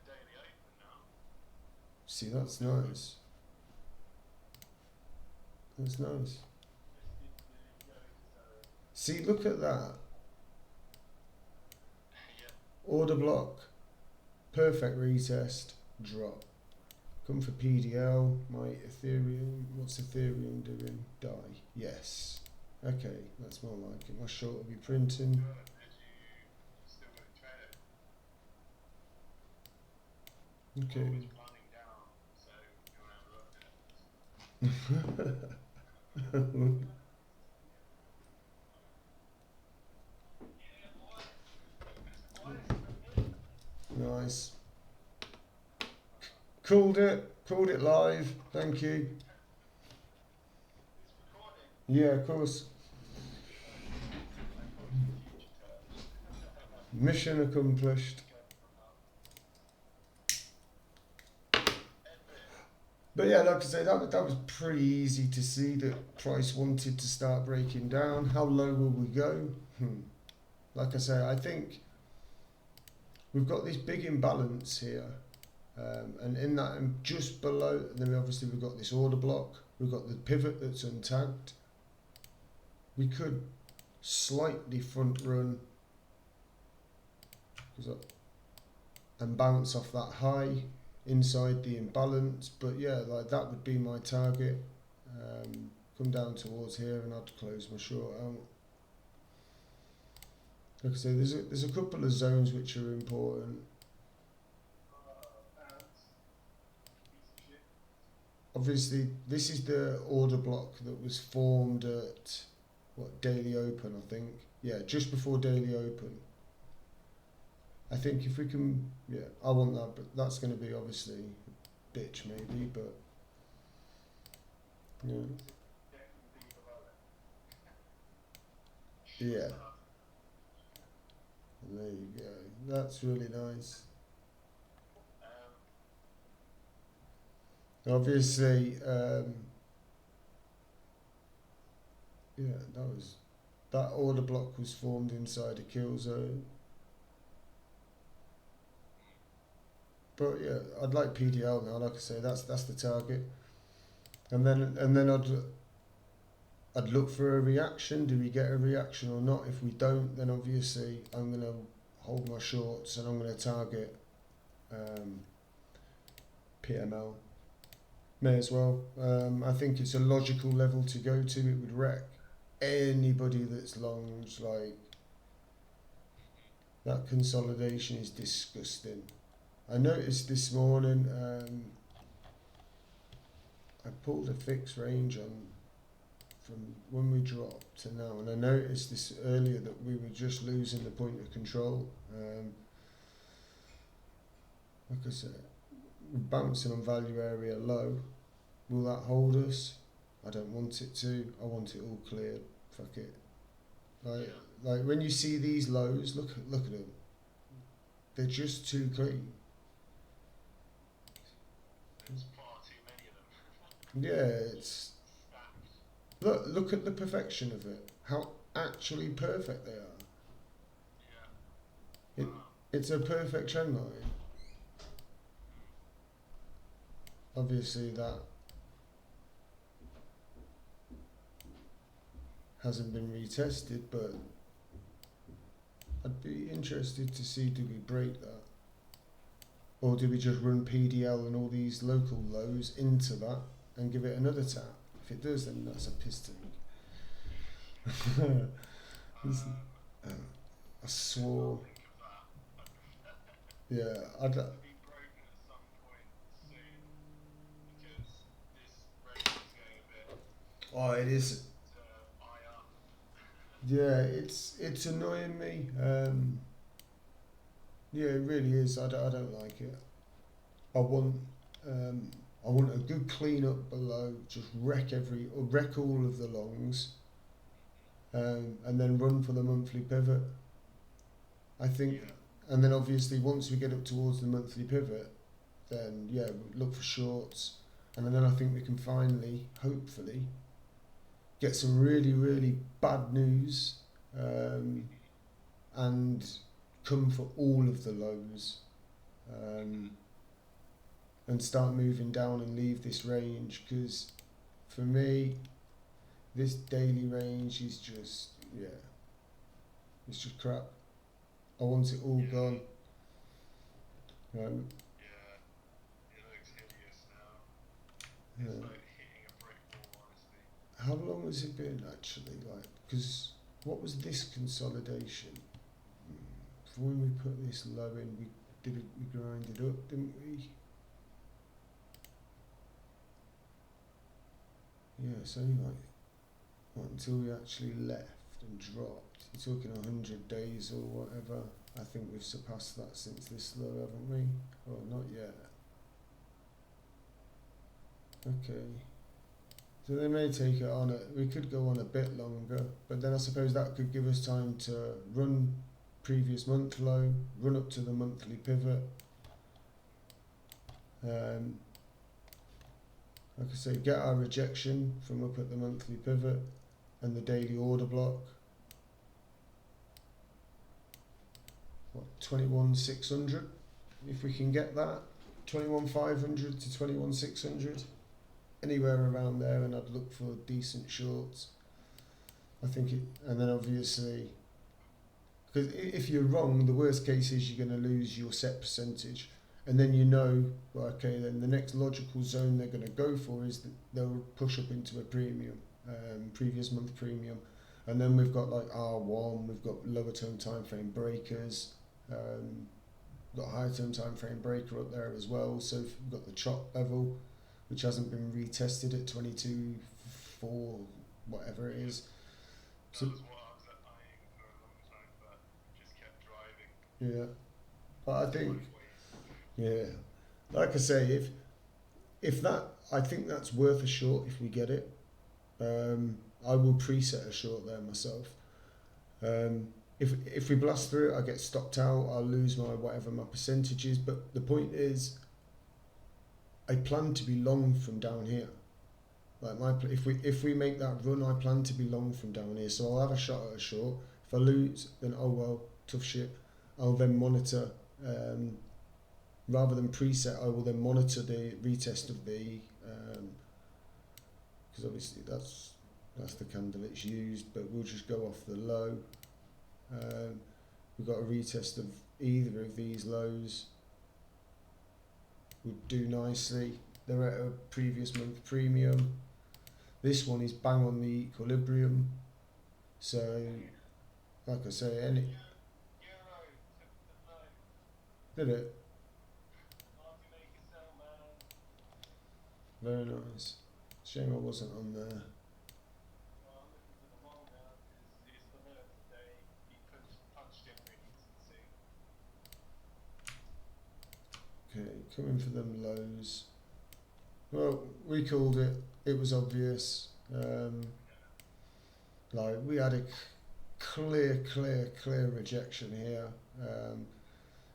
daily open now. See, that's nice. That's nice. See, look at that. Yeah. Order block, perfect retest, drop. Come for PDL, my Ethereum. What's Ethereum doing? Die. Yes. Okay, that's more like it. My short will be printing. Good. Did you still got to trade it? Okay. Always planning down, so you want to have a look at it. Nice. Called it live. Thank you. It's recording. Yeah, of course. Mission accomplished. But yeah, like I say, that was pretty easy to see that price wanted to start breaking down. How low will we go? Like I say, I think we've got this big imbalance here. And in that, and just below, then obviously we've got this order block. We've got the pivot that's untagged. We could slightly front run and bounce off that high inside the imbalance, but yeah, like that would be my target. Come down towards here and I'd close my short out. Like I say, there's a couple of zones which are important. Obviously, this is the order block that was formed at what, daily open, I think. Yeah, just before daily open. I think if we can, yeah, I want that, but that's going to be obviously bitch maybe, but yeah. Yeah. There you go. That's really nice. Obviously, yeah, that order block was formed inside a kill zone. But yeah, I'd like PDL now. Like I say, that's the target. And then I'd look for a reaction. Do we get a reaction or not? If we don't, then obviously I'm gonna hold my shorts and I'm gonna target PML. May as well. I think it's a logical level to go to. It would wreck anybody that's longs. Like, that consolidation is disgusting. I noticed this morning, I pulled a fixed range on from when we dropped to now, and I noticed this earlier that we were just losing the point of control. Like I said, we're bouncing on value area low. Will that hold us? I don't want it to. I want it all cleared. Fuck it. Like when you see these lows, look at them. They're just too clean. There's far too many of them. Yeah, it's look at the perfection of it. How actually perfect they are. Yeah. It's a perfect trend line. Obviously that hasn't been retested, but I'd be interested to see, do we break that? Or do we just run PDL and all these local lows into that and give it another tap? If it does, then that's a piss take. I swore. Yeah, I'd. To be broken at some point soon, because this rate is going a bit Oh, it is. to eye up. Yeah, it's annoying me. Yeah, it really is. I don't like it. I want a good clean up below. Just wreck all of the longs, and then run for the monthly pivot. I think, Yeah. and then obviously once we get up towards the monthly pivot, then yeah, look for shorts, and then I think we can finally, hopefully, get some really, really bad news, and come for all of the lows, and start moving down and leave this range, because for me, this daily range is just, yeah, it's just crap. I want it all Yeah. gone. Yeah, it looks hideous now. It's Yeah. like hitting a brick wall, honestly. How long has it been actually? Like, because what was this consolidation? For when we put this low in, we did it. We grinded up, didn't we? Yeah, it's only like what, until we actually left and dropped. You're talking 100 days or whatever. I think we've surpassed that since this low, haven't we? Oh, not yet. Okay. So they may take it on. We could go on a bit longer, but then I suppose that could give us time to run previous month low, run up to the monthly pivot. Like I say, get our rejection from up at the monthly pivot and the daily order block. What, 21,600? If we can get that, 21,500 to 21,600, anywhere around there, and I'd look for decent shorts. I think it, and then obviously, because if you're wrong, the worst case is you're going to lose your set percentage, and then you know, well, okay, then the next logical zone they're going to go for is that they'll push up into a premium, previous month premium, and then we've got like R1, we've got lower term time frame breakers, got a higher term time frame breaker up there as well. So we've got the chop level, which hasn't been retested at 22.4, whatever it is. That So was what I was eyeing for a long time, but just kept driving. yeah, but I think, Sideways. yeah, like I say, if that, I think that's worth a short if we get it. I will preset a short there myself. If we blast through it, I get stopped out. I'll lose my whatever my percentage is. But the point is, I plan to be long from down here. Like if we make that run, I plan to be long from down here. So I'll have a shot at a short. If I lose, then oh well, tough shit. I'll then monitor. Rather than preset, I will then monitor the retest of the, because obviously that's the candle it's used, but we'll just go off the low. We've got a retest of either of these lows. Would do nicely. They're at a previous month premium. This one is bang on the equilibrium. So, like I say, any Euro took the low. did it Market maker sell, man. very nice. Shame I wasn't on there. Well, I'm looking for the long now because it's the low today. He punched in really, you can see. Okay, coming for them lows. Well, we called it. It was obvious. Like we had a clear rejection here.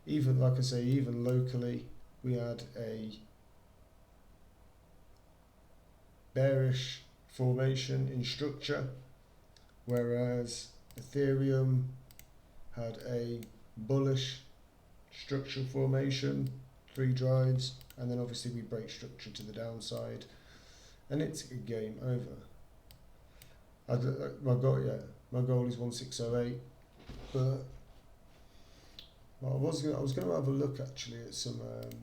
Even like I say, even locally, we had a bearish formation in structure, whereas Ethereum had a bullish structure formation, 3 drives, and then obviously we break structure to the downside, and it's a game over. My goal is 1608, but well, I was going to have a look actually at some. Right,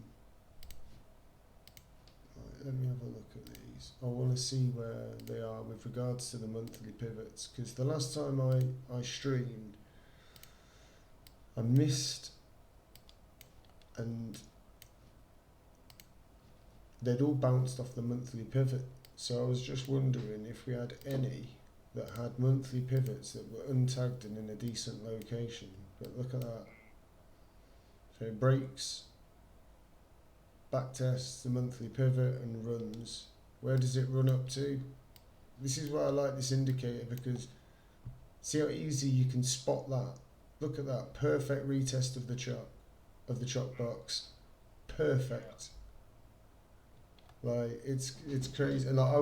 let me have a look at these. I want to see where they are with regards to the monthly pivots, because the last time I streamed, I missed, and they'd all bounced off the monthly pivot. So I was just wondering if we had any that had monthly pivots that were untagged and in a decent location. But look at that. So it breaks, backtests the monthly pivot and runs. Where does it run up to? This is why I like this indicator, because See how easy you can spot that. Look at that perfect retest of the chop box. Perfect. Like it's crazy, and like,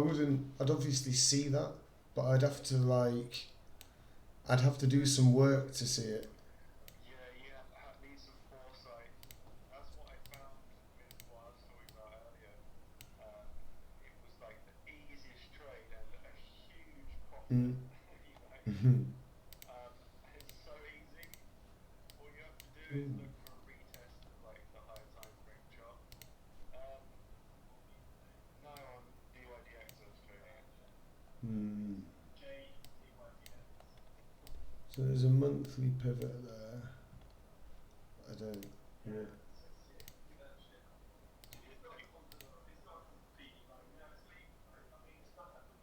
I'd obviously see that, but I'd have to do some work to see it. Yeah, you need some foresight. That's what I found with what I was talking about earlier. It was like the easiest trade and a huge profit. Mm. It's so easy. All you have to do is look for a retest of like the higher time frame chart. No, on DYDX I was trading it. JDYDX. So there's a monthly pivot there. I don't. Yeah.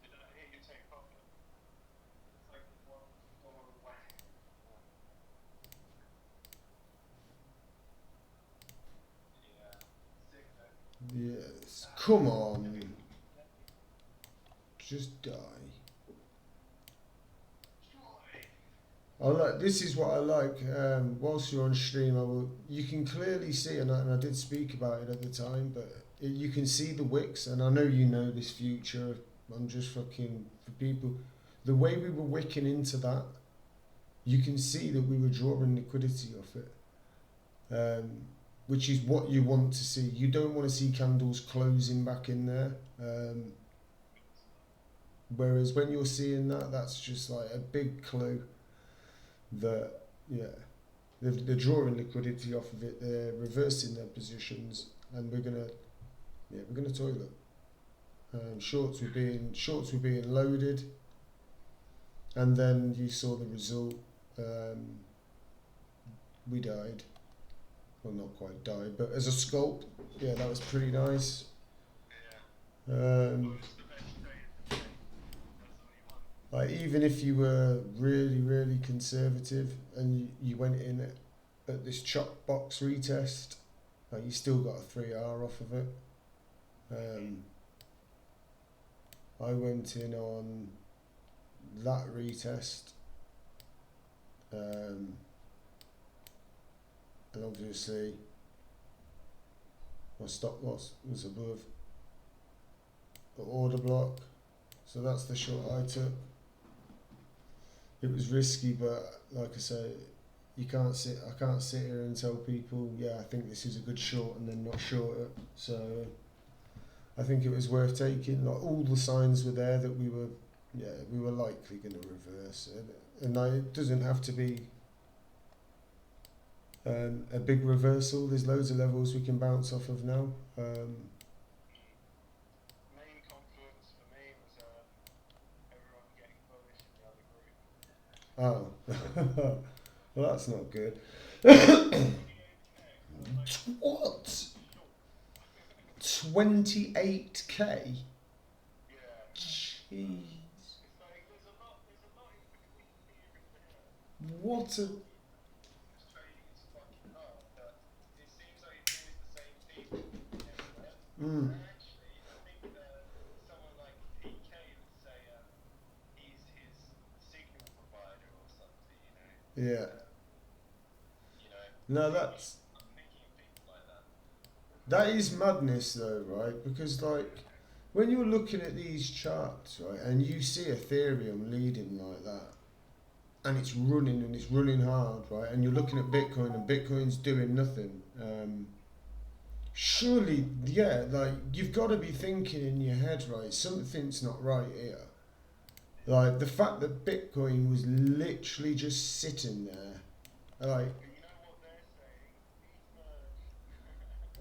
Did I hear you take profit? It's like $1 whack. Yeah. Sick though. Yes. Come on. Just die. I like. This is what I like. Whilst you're on stream, you can clearly see, and I did speak about it at the time, but you can see the wicks, and I know you know this future. I'm just fucking for people. The way we were wicking into that, you can see that we were drawing liquidity off it, which is what you want to see. You don't want to see candles closing back in there. Whereas when you're seeing that, that's just like a big clue that, yeah, they're drawing liquidity off of it, they're reversing their positions, and we're gonna toilet. Shorts were being loaded, and then you saw the result. We died. Well, not quite died, but as a sculpt, yeah, that was pretty nice. Like even if you were really, really conservative and you went in at this chop box retest, like you still got a 3R off of it. I went in on that retest, and obviously my stop loss was above the order block, so that's the short I took. It was risky, but like I say, I can't sit here and tell people, yeah, I think this is a good short and then not short it. So I think it was worth taking. Like all the signs were there that we were likely going to reverse it, and it doesn't have to be a big reversal. There's loads of levels we can bounce off of now. Main confluence for me was everyone getting bullish in the other group. Oh, well, that's not good. What? 28k? Yeah. Jeez. It's like there's a lot in between here and there. What a. This trading is fucking hard, but it seems like it's always the same people everywhere. And actually, I think someone like PK would say he's his signal provider or something, you know. Yeah. You know. No, that's. I'm thinking of people like that. That is madness, though, right? Because like, when you're looking at these charts, right, and you see Ethereum leading like that, and it's running hard, right, and you're looking at Bitcoin and Bitcoin's doing nothing. Surely, yeah, like you've got to be thinking in your head, right, something's not right here. Like the fact that Bitcoin was literally just sitting there, like. You know what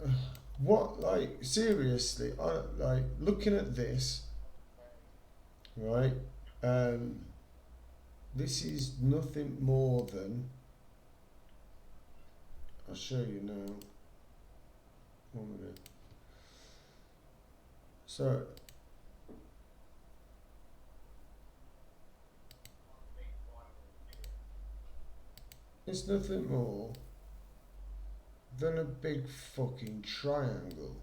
they're saying? What, like, seriously, like, looking at this, right, this is nothing more than, I'll show you now, 1 minute, so, it's nothing more than a big fucking triangle.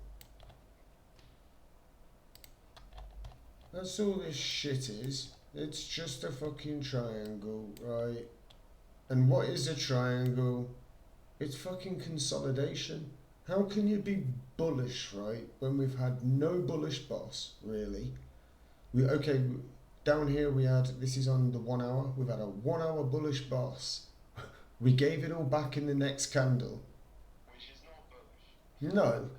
That's all this shit is. It's just a fucking triangle, right? And what is a triangle? It's fucking consolidation. How can you be bullish, right, when we've had no bullish boss, really? Down here we had, this is on the 1 hour, we've had a 1 hour bullish boss. We gave it all back in the next candle. Which is not bullish. No.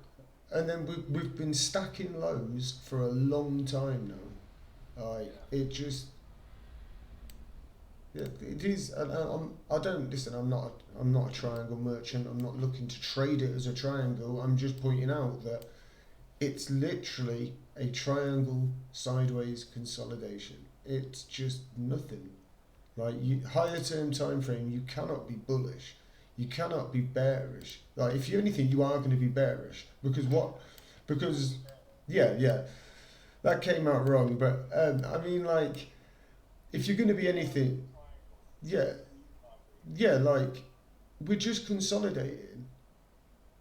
And then we've been stacking lows for a long time now. Like, it just, yeah, it is. And I don't listen. I'm not a triangle merchant. I'm not looking to trade it as a triangle. I'm just pointing out that it's literally a triangle sideways consolidation. It's just nothing. Like, higher term time frame, you cannot be bullish. You cannot be bearish. Like, if you're anything, you are going to be bearish because what? Because yeah, that came out wrong. But I mean, like, if you're going to be anything, yeah, yeah, like, we're just consolidating.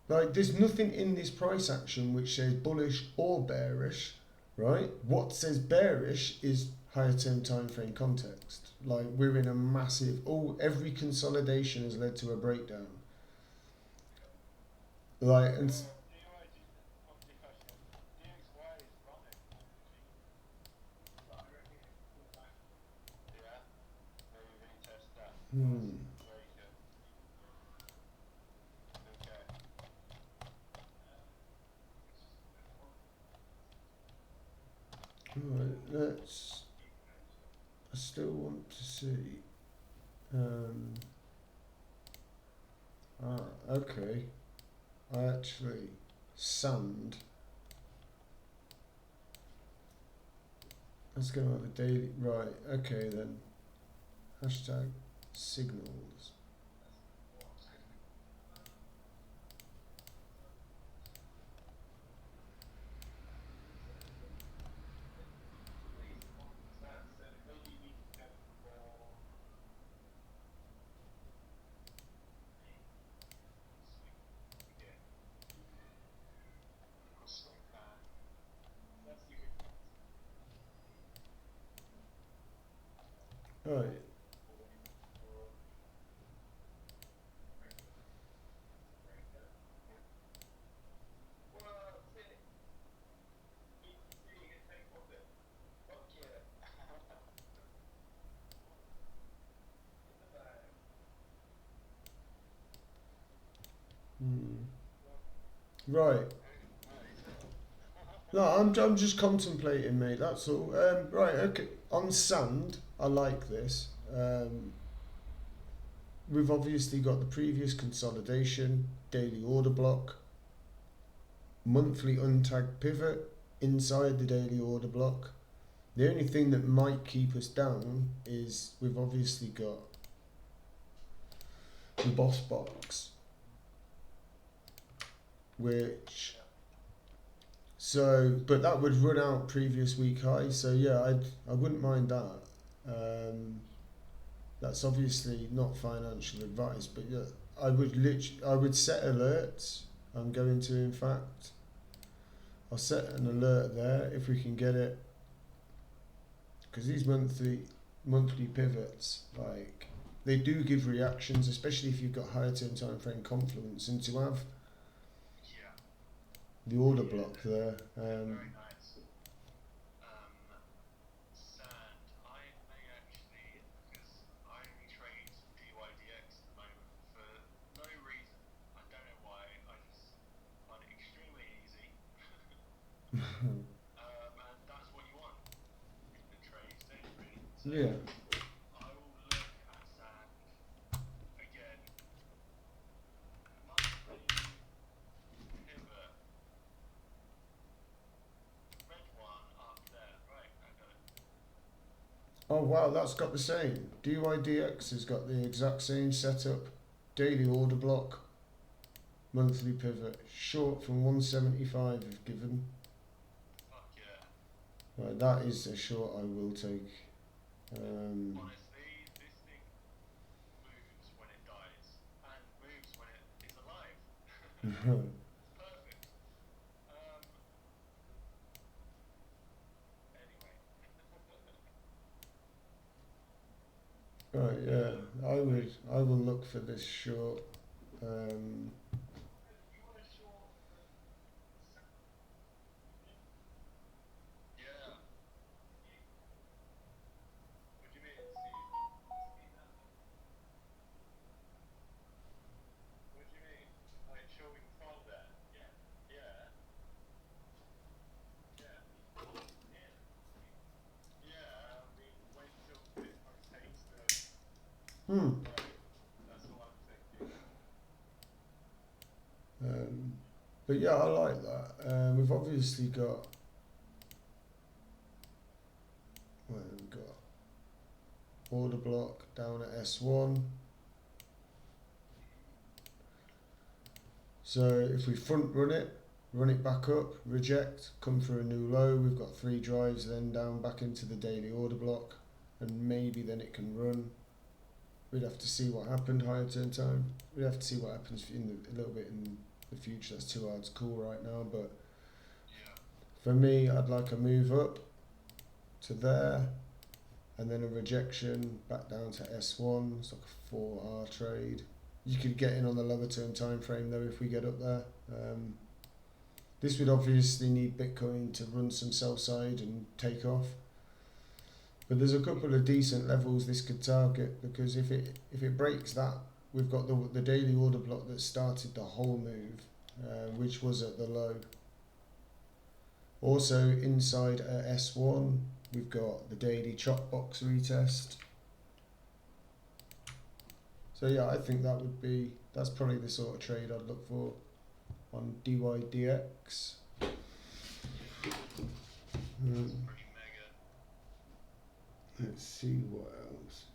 Like, there's nothing in this price action which says bullish or bearish, right? What says bearish is higher term time frame context. Like, we're in a massive, every consolidation has led to a breakdown. Like, and Yeah, maybe retest that. hmm. Very good. Okay. Right, let's. I still want to see. Okay. I actually sand. Let's go on the daily. Right. Okay then. Hashtag signals. Right. Hmm. Right. No, I'm just contemplating, mate. That's all. Right. Okay. On sand, I like this. We've obviously got the previous consolidation, daily order block, monthly untagged pivot inside the daily order block. The only thing that might keep us down is we've obviously got the boss box, which but that would run out previous week high. So yeah, I wouldn't mind that. That's obviously not financial advice, but yeah, I would set alerts. I'm going to, in fact, I'll set an alert there if we can get it, because these monthly pivots, like, they do give reactions, especially if you've got higher term time frame confluence, and to have Yeah. the order block there. Very nice. Sand. I may actually, because I only trade DYDX at the moment for no reason. I don't know why. I just find it extremely easy. And that's what you want in the trades, don't you really? So Yeah. I will look at sand again. Monthly pivot. Red one up there. Right, I got it. Oh wow, that's got the same. DYDX has got the exact same setup. Daily order block, monthly pivot, short from 175 if given. Fuck yeah. Right, that is a short I will take. Honestly, this thing moves when it dies and moves when it is alive. It's perfect. Anyway. I will look for this short. Yeah. What do you mean? What do you mean? Like showing from there? Yeah. Yeah. Yeah. I mean, wait till Bitcoin takes the Hmm. low. That's all I'm thinking. But yeah, I like that. We've obviously got. Well, we've got order block down at S1. So if we front run it back up, reject, come for a new low, we've got 3 drives then down back into the daily order block, and maybe then it can run. We'd have to see what happened, higher turn time. We'd have to see what happens a little bit in the future. That's too hard to call right now, but Yeah. for me, I'd like a move up to there, and then a rejection back down to S1. It's like a 4R trade. You could get in on the lower term time frame though if we get up there. This would obviously need Bitcoin to run some sell side and take off. But there's a couple of decent levels this could target, because if it breaks that, we've got the daily order block that started the whole move, which was at the low. Also inside S1, we've got the daily chop box retest. So yeah, I think that's probably the sort of trade I'd look for on DYDX. That's pretty mega. Let's see what else.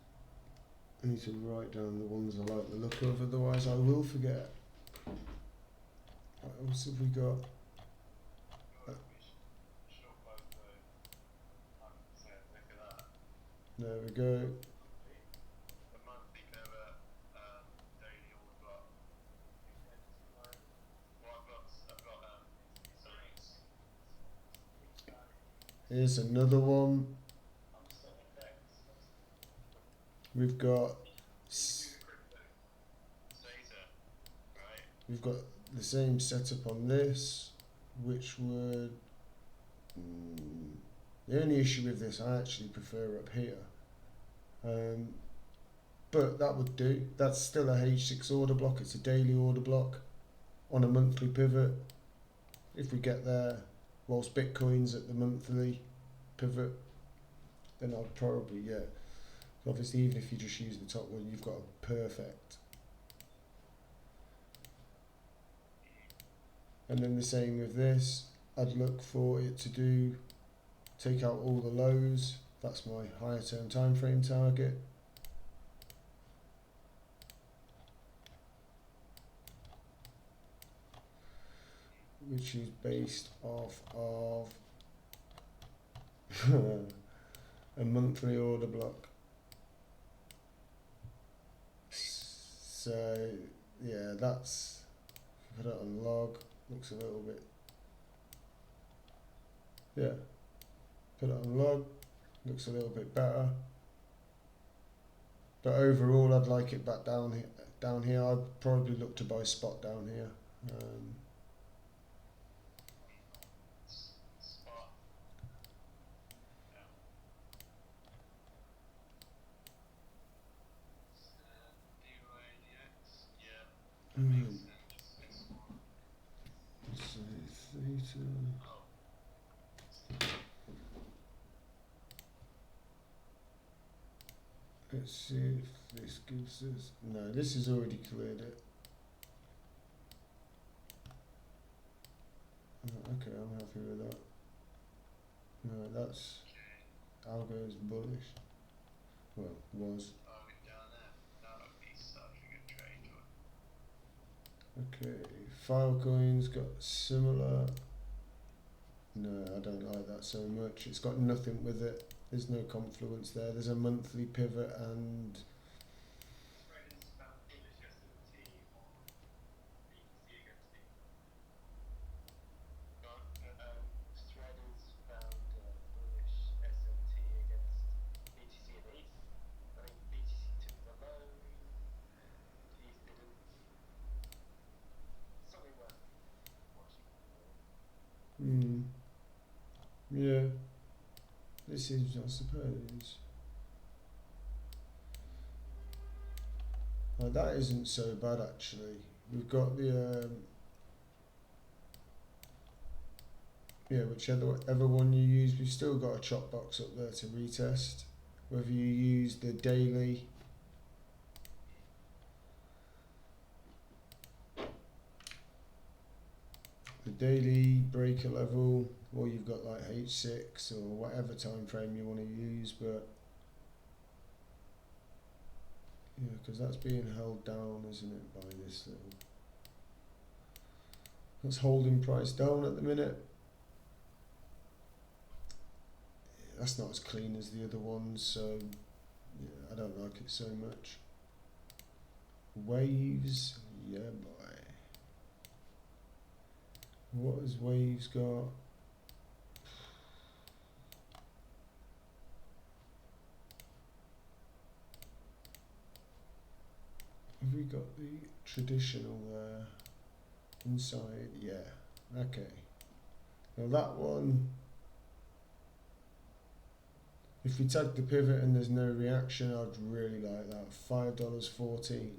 I need to write down the ones I like the look of, otherwise I will forget. What else have we got? Sure, both though. 100%. Look at that. There we go. The monthly pivot, daily order block. Well, I've got sorry. Here's another one. We've got Right. we've got the same setup on this, which would the only issue with this, I actually prefer up here, but that would do. That's still a H6 order block. It's a daily order block on a monthly pivot. If we get there whilst Bitcoin's at the monthly pivot, then I'd probably, yeah. Obviously, even if you just use the top one, you've got a perfect. And then the same with this. I'd look for it to take out all the lows. That's my higher term time frame target. Which is based off of a monthly order block. So yeah, that's, put it on log, looks a little bit, yeah, put it on log, looks a little bit better. But overall, I'd like it back down here. Down here, I'd probably look to buy spot down here. Spot. DYDX. Yeah. That makes sense. So theta. Oh. Let's see if this gives us. No, this has already cleared it. Oh, okay, I'm happy with that. No, that's algo is bullish. Well, was. Oh, down there. That would be such a good trade. Okay, Filecoin's got similar. No, I don't like that so much. It's got nothing with it. There's no confluence there. There's a monthly pivot and Threaders found bullish SMT against BTC and ETH. I think BTC took the low. negatives, I suppose. Oh, that isn't so bad actually. We've got the yeah, whichever one you use, we've still got a chop box up there to retest. Whether you use the daily breaker level, or you've got like H6 or whatever time frame you want to use, but yeah, because that's being held down, isn't it, by this little. That's holding price down at the minute. Yeah, that's not as clean as the other ones, so yeah, I don't like it so much. Waves, yeah boy. What has Waves got? Have we got the traditional there? Inside, yeah. Okay. Now that one, if we take the pivot and there's no reaction, I'd really like that. $5.14.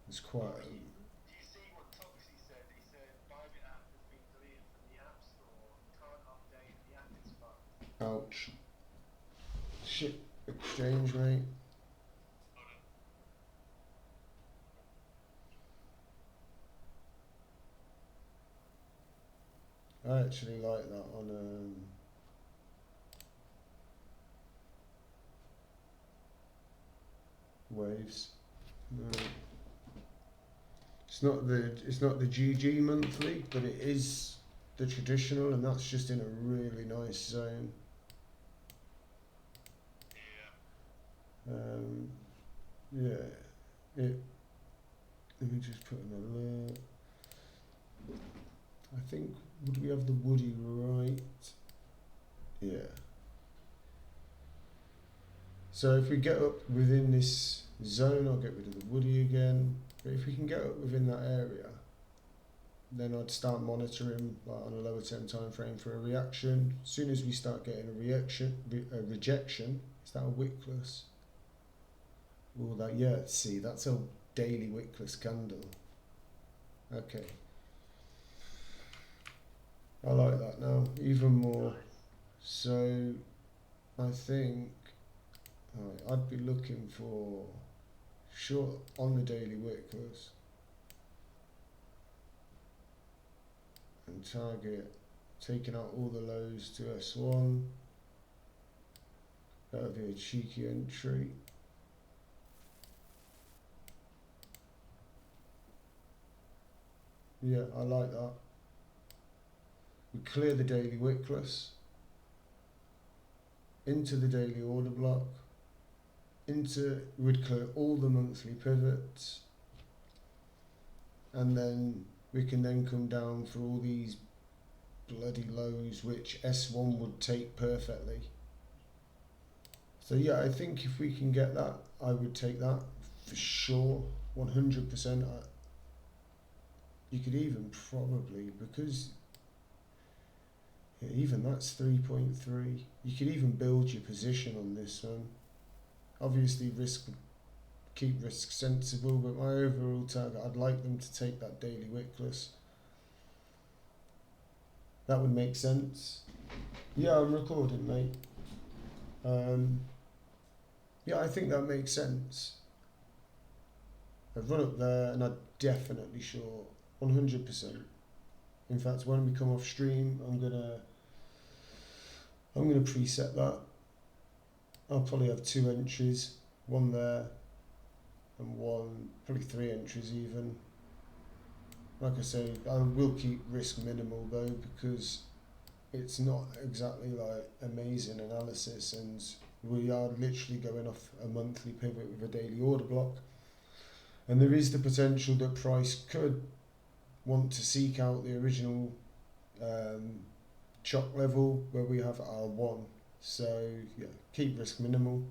It's quite. Do you see what Toxie said? He said Bybit app has been deleted from the App Store. Can't update the app is fucked. Ouch. Shit. Exchange rate. I actually like that on Waves. It's not the GG monthly, but it is the traditional, and that's just in a really nice zone. Yeah. Let me just put an alert. I think, would we have the woody right? Yeah. So if we get up within this zone, I'll get rid of the woody again. But if we can get up within that area, then I'd start monitoring like on a lower term time frame for a reaction. As soon as we start getting a rejection, is that a wickless? Oh, that, yeah, see, that's a daily wickless candle. Okay. I like that now, even more. Nice. So, I think I'd be looking for short on the daily wickless and target taking out all the lows to S1. That would be a cheeky entry. Yeah, I like that. We clear the daily wickless into the daily order block, we'd clear all the monthly pivots, and then we can then come down for all these bloody lows which S1 would take perfectly. So yeah, I think if we can get that, I would take that for sure, 100%. You could even probably, because yeah, even that's 3.3, you could even build your position on this one. Obviously keep risk sensible, but my overall target, I'd like them to take that daily wickless. That would make sense. Yeah, I'm recording, mate. Yeah, I think that makes sense. I've run up there and I'm definitely short, 100%. In fact, when we come off stream, I'm gonna preset that. I'll probably have 2 entries, one there and one, probably 3 entries even. Like I say, I will keep risk minimal though, because it's not exactly like amazing analysis, and we are literally going off a monthly pivot with a daily order block, and there is the potential that price could want to seek out the original chop level where we have R1. So yeah, keep risk minimal.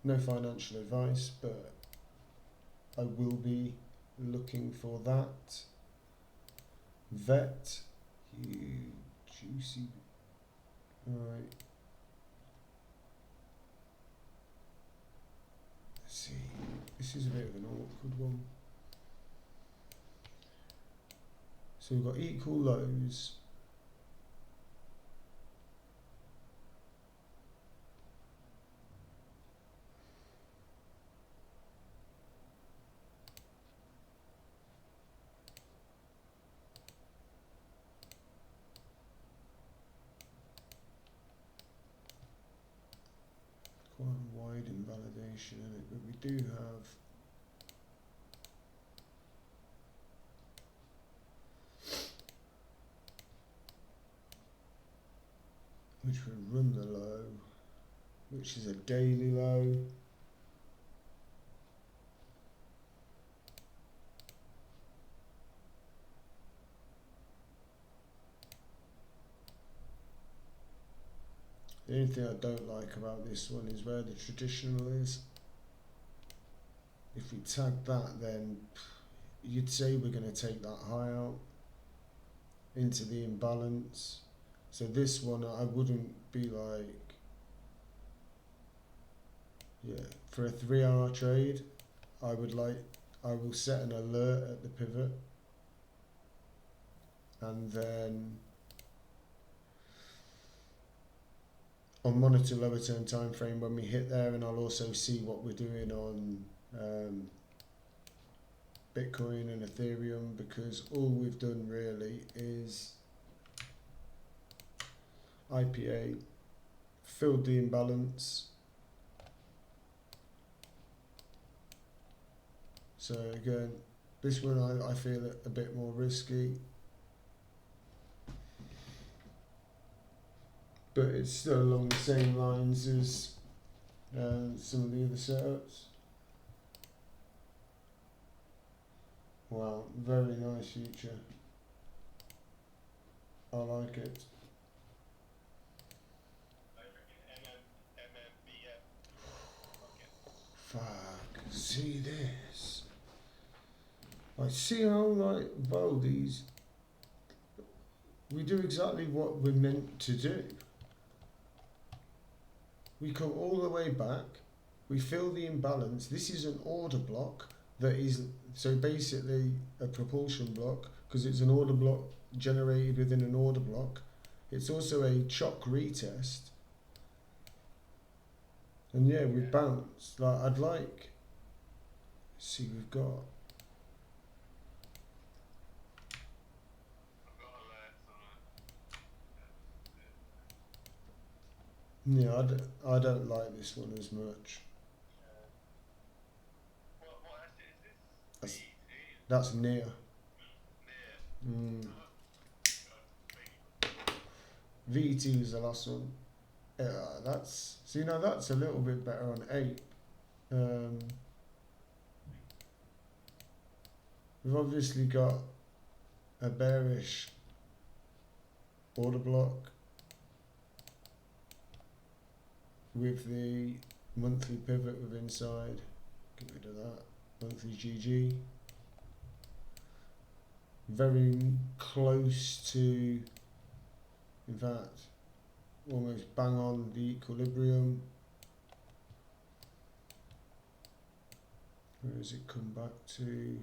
No financial advice, but I will be looking for that. Vet, you juicy. Alright. Let's see. This is a bit of an awkward one. So we've got equal lows. Quite wide invalidation in it, but we do have which would run the low, which is a daily low. The only thing I don't like about this one is where the traditional is. If we tag that, then you'd say we're going to take that high out into the imbalance. So this one I wouldn't be like, yeah, for a 3-hour trade, I will set an alert at the pivot, and then I'll monitor lower term time frame when we hit there, and I'll also see what we're doing on Bitcoin and Ethereum, because all we've done really is IPA, filled the imbalance. So again, this one I feel a bit more risky, but it's still along the same lines as some of the other setups. Wow, very nice future. I like it. Fuck, see this. I see how like well these, we do exactly what we're meant to do. We come all the way back, we fill the imbalance. This is an order block that is, so basically a propulsion block, because it's an order block generated within an order block. It's also a chock retest. And yeah, we bounced. Like, I'd like, see, we've got, yeah, I don't like this one as much. What asset is this? That's near. VT is the last one. That's, see, now that's a little bit better on 8. We've obviously got a bearish order block with the monthly pivot with inside. Get rid of that. Monthly GG. Very close to, in fact, almost bang on the equilibrium. Where does it come back to?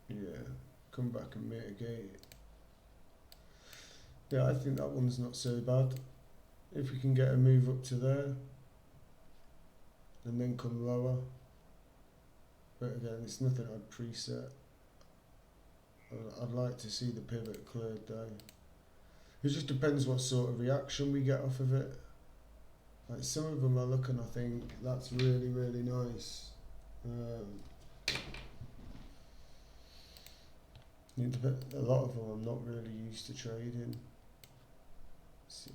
Yeah, come back and mitigate. Yeah, I think that one's not so bad. If we can get a move up to there and then come lower. But again, it's nothing I'd preset. I'd like to see the pivot cleared though. It just depends what sort of reaction we get off of it. Like some of them I look and I think that's really, really nice. A lot of them I'm not really used to trading. Let's see.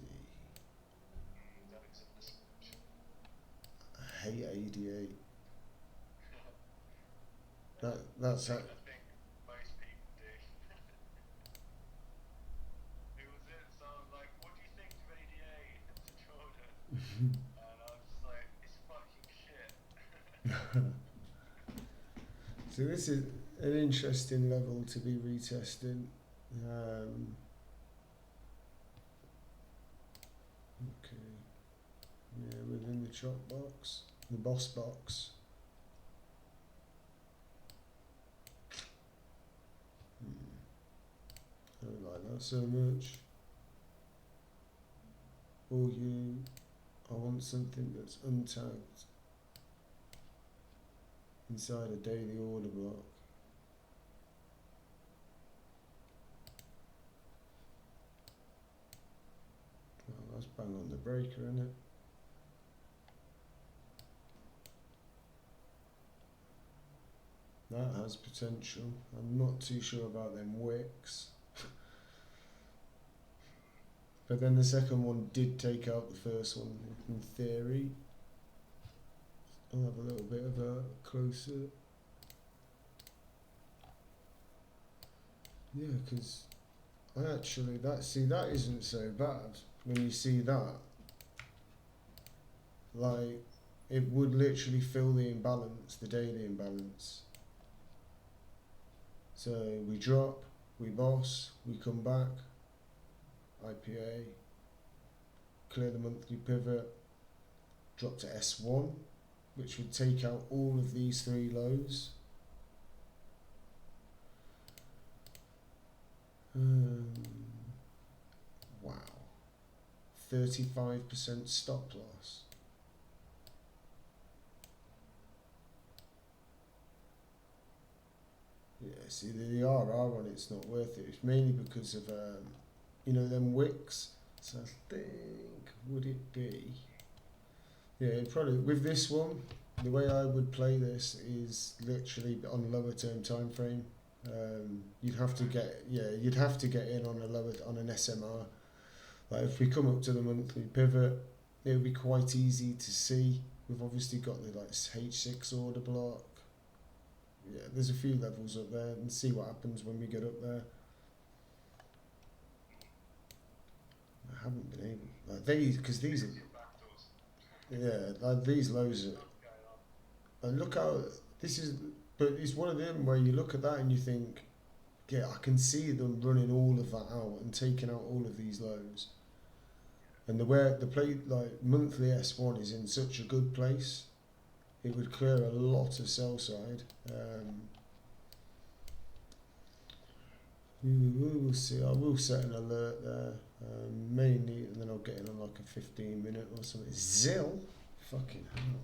I hate ADA. That's I think most people do. It was it, so I was like, what do you think of ADA to Jordan? And I was just like, it's fucking shit. So this is an interesting level to be retesting. Okay. Yeah, within the chop box, the boss box. I don't like that so much. Or you, I want something that's untagged inside a daily order block. Well, that's bang on the breaker, isn't it? That has potential. I'm not too sure about them wicks. But then the second one did take out the first one, in theory. I'll have a little bit of a closer. Yeah, because I actually, that isn't so bad when you see that. Like, it would literally fill the imbalance, the daily imbalance. So we drop, we boss, we come back, IPA, clear the monthly pivot, drop to S1, which would take out all of these three lows. Wow. 35% stop loss. Yeah, see the RR on it's not worth it. It's mainly because of you know, them wicks. So I think, would it be? Yeah, it probably, with this one, the way I would play this is literally on a lower term time frame. You'd have to get in on an SMR. Like if we come up to the monthly pivot, it would be quite easy to see. We've obviously got the like H6 order block. Yeah, there's a few levels up there, and see what happens when we get up there. I haven't been able, like because these are, yeah, like these lows are, and look how this is, but it's one of them where you look at that and you think, yeah, I can see them running all of that out and taking out all of these lows. And the play, like monthly S1 is in such a good place, it would clear a lot of sell side. We'll see. I will set an alert there, mainly, and then I'll get in on like a 15-minute or something. Zill, fucking hell.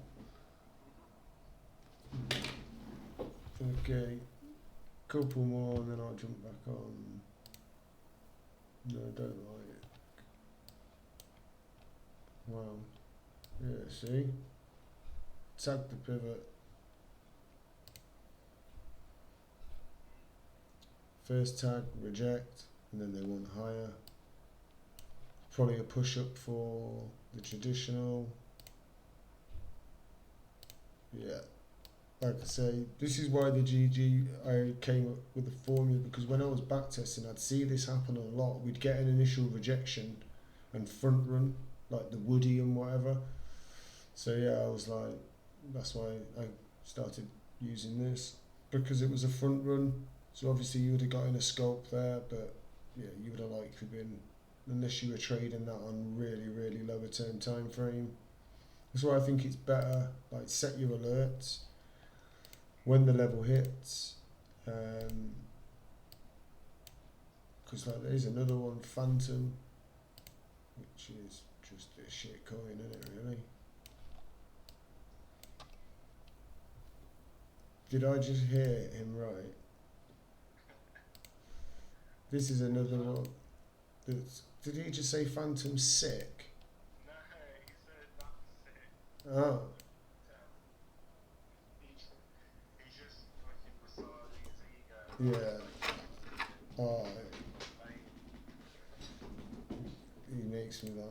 Okay, couple more, and then I'll jump back on. No, I don't like it. Wow. Yeah, see? Tag the pivot. First tag, reject, and then they want higher. Probably a push up for the traditional. Yeah. Like I say, this is why the GG, I came up with the formula, because when I was backtesting, I'd see this happen a lot. We'd get an initial rejection and front run, like the Woody and whatever. So yeah, I was like, that's why I started using this, because it was a front run. So obviously you would have got in a sculpt there, but yeah, you would have likely been, unless you were trading that on really, really lower term time frame. That's why I think it's better, like set your alerts when the level hits, because like there's another one, Phantom, which is just a shit coin, isn't it, really? Did I just hear him right? This is another one. Did he just say Phantom sick? No, he said that's sick. Oh. He's just fucking massaging his ego. Yeah. Oh. He makes me laugh.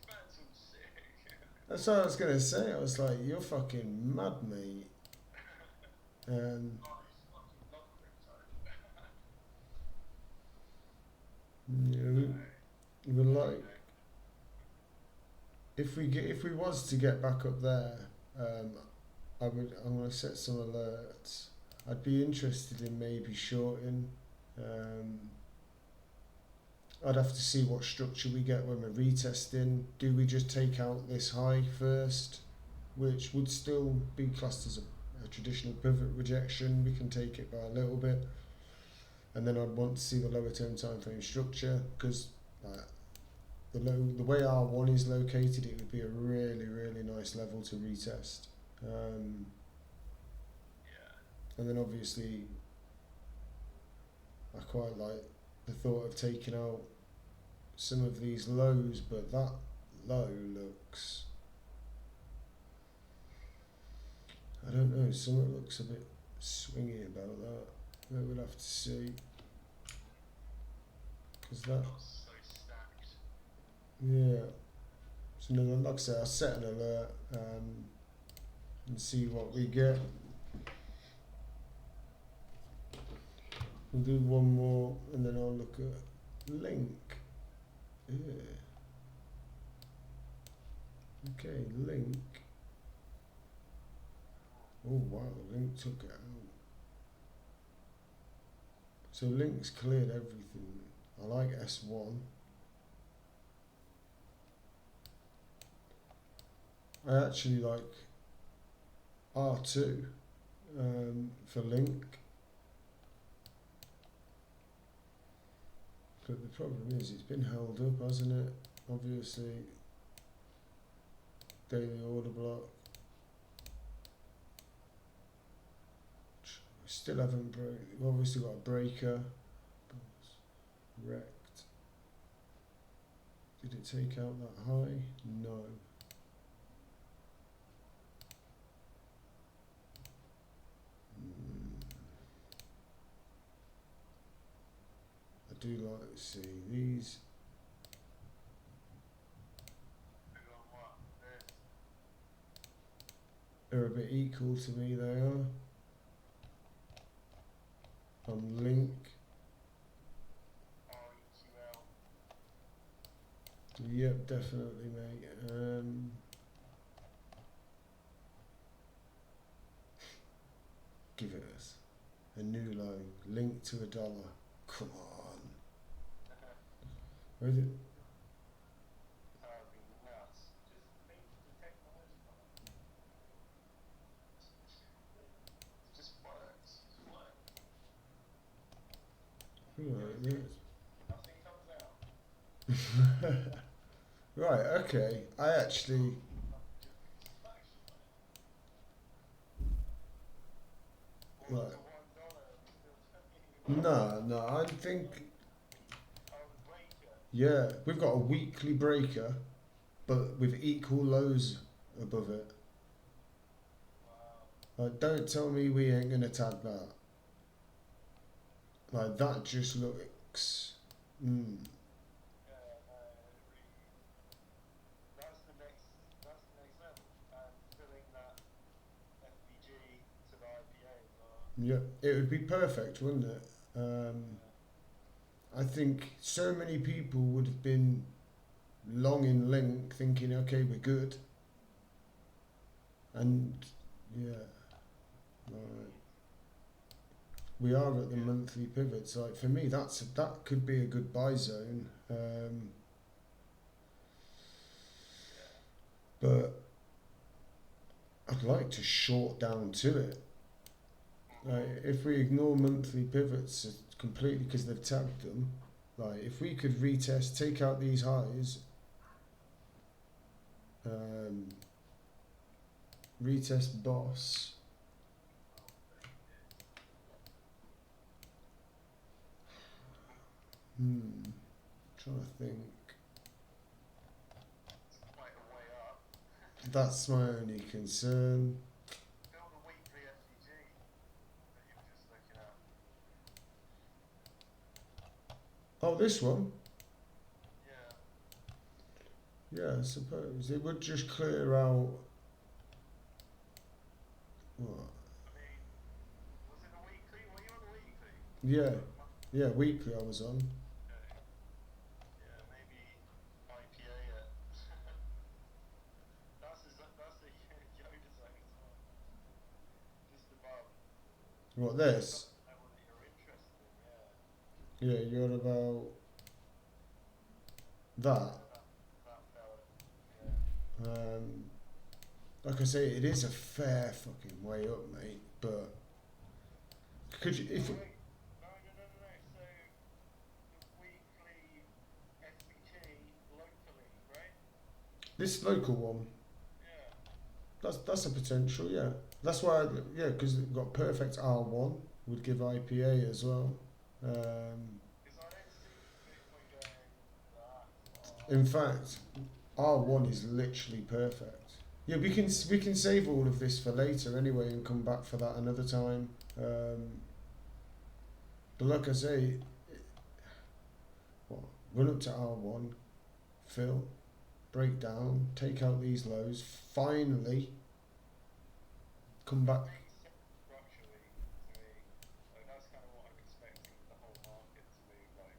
Phantom's sick. That's what I was gonna say. I was like, you're fucking mad, mate. Oh, he's fucking not crypto. Yeah, we were like, if we was to get back up there, I'm going to set some alerts. I'd be interested in maybe shorting. Um, I'd have to see what structure we get when we're retesting. Do we just take out this high first, which would still be classed as a traditional pivot rejection? We can take it by a little bit, and then I'd want to see the lower term time frame structure, because the way R1 is located, it would be a really nice level to retest. And then obviously, I quite like the thought of taking out some of these lows, but that low looks, I don't know, something looks a bit swingy about that. We'll have to see, because that, So stacked. yeah. So no, like I said, I'll set an alert and see what we get. We'll do one more, and then I'll look at link. Yeah. Okay, link. Oh wow, link took it out. So link's cleared everything. I like S1. I actually like R2 for link. But the problem is it's been held up, hasn't it? Obviously, daily order block. Still haven't broke. We've obviously got a breaker. Wrecked. Did it take out that high? No. I do like to see these. They're a bit equal to me, they are. On link. Yep, definitely, mate. Give it us a new low. Link to $1. Come on. Where is it? Right, okay. I actually. Right. No, I think. Yeah, we've got a weekly breaker, but with equal lows above it. Like, don't tell me we ain't gonna tag that. Like, that just looks. Yeah, it would be perfect, wouldn't it? I think so many people would have been long in link, thinking, okay, we're good, and yeah, right. We are at the monthly pivots. Like for me, that could be a good buy zone, but I'd like to short down to it. Like if we ignore monthly pivots completely because they've tagged them, like if we could retest, take out these highs, retest boss. Trying to think. That's my only concern. Oh, this one? Yeah, I suppose. It would just clear out. What? Yeah, yeah, weekly I was on. What this? I know that you're interested in, yeah. Yeah, you're on about that. That fella, yeah. Um, like I say, it is a fair fucking way up, mate. But could you, if Oh wait, no. So the weekly SBT locally, right? this local one, Yeah. that's a potential, yeah. That's why, yeah, because it got perfect R1 would give IPA as well. Because I don't see Bitcoin going that far. In fact, R1 is literally perfect. Yeah, we can save all of this for later anyway and come back for that another time. But like I say, what, run up to R1, fill, break down, take out these lows, finally come back. Makes sense structurally to me. Like that's kind of what I'm expecting the whole market to move like.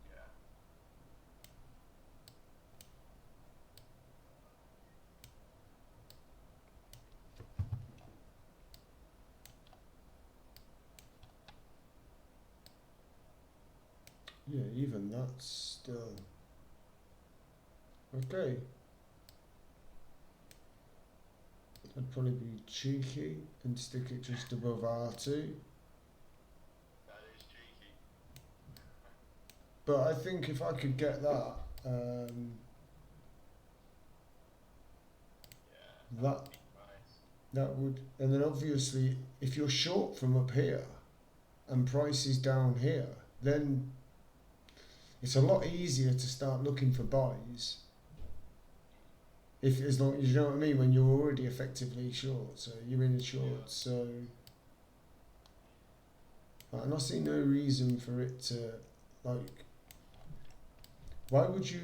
Yeah. Yeah, even that's still okay. I'd probably be cheeky and stick it just above R2. That is cheeky. But I think if I could get that, Yeah. that That'd be nice. that would, and then obviously if you're short from up here and price is down here, then it's a lot easier to start looking for buys. If as long you know what I mean, when you're already effectively short, so you're in a short, Yeah. so and I see no reason for it to like. Why would you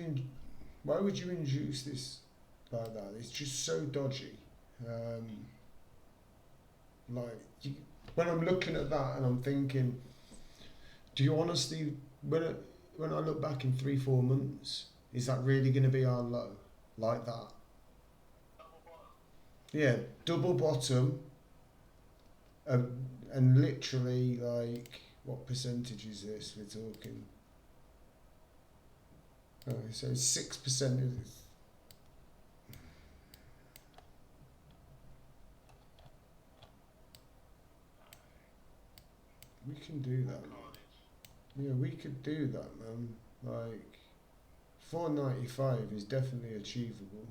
induce this like that? It's just so dodgy. Like you, when I'm looking at that and I'm thinking, do you honestly when I look back in 3-4 months, is that really going to be our low like that? Double bottom. Yeah, double bottom, and literally like what percentage is this we're talking? Oh, so 6% of this. We can do that, man. Carnage. Yeah, we could do that, man. Like, 495 is definitely achievable.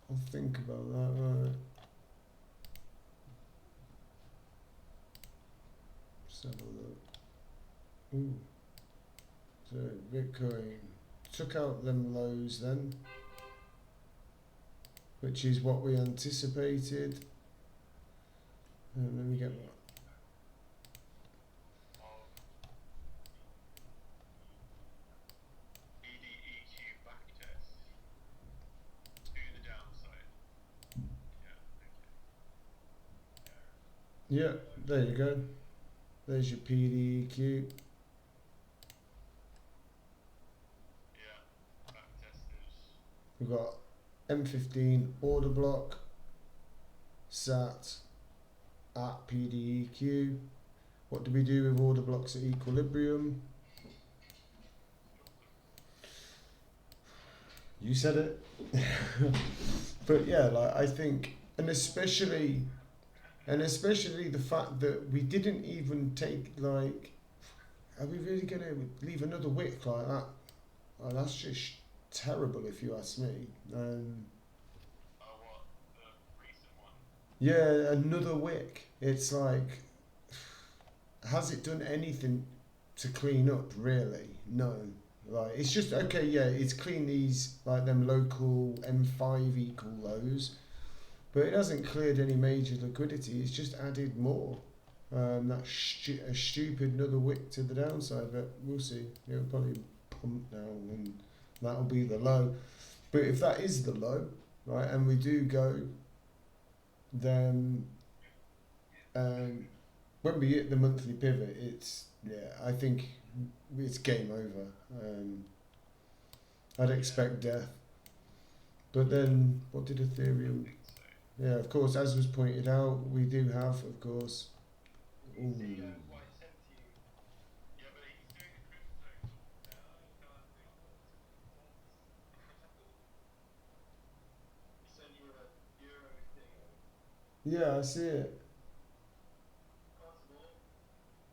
I'll think about that, right? Let's have a look. Ooh. So, Bitcoin took out them lows then, which is what we anticipated. Let me get that. EDEQ backtest to the downside. Yeah, okay. Yeah, there you go. There's your PDEQ. Yeah, backtesters. We've got M15 order block sat at PDEQ. What do we do with order blocks at equilibrium? You said it. But yeah, like I think, and especially the fact that we didn't even take like, are we really gonna leave another wick like that? Oh, that's just terrible if you ask me. Oh, what? The recent one? Yeah, another wick. It's like, has it done anything to clean up? Really, no. Like it's just okay. Yeah, it's clean these like them local M5 equal lows, but it hasn't cleared any major liquidity. It's just added more. That's a stupid another wick to the downside, but we'll see. It'll probably pump down, and that'll be the low. But if that is the low, right, and we do go, then when we hit the monthly pivot, it's yeah. I think it's game over. I'd expect death. But then, what did I Ethereum? think so. Yeah, of course, as was pointed out, we do have, of course. You Ooh. see what I sent to you? Yeah, but he's doing a crypto talk now. I can't do He sent you a euro thing. Yeah, I see it. Possible.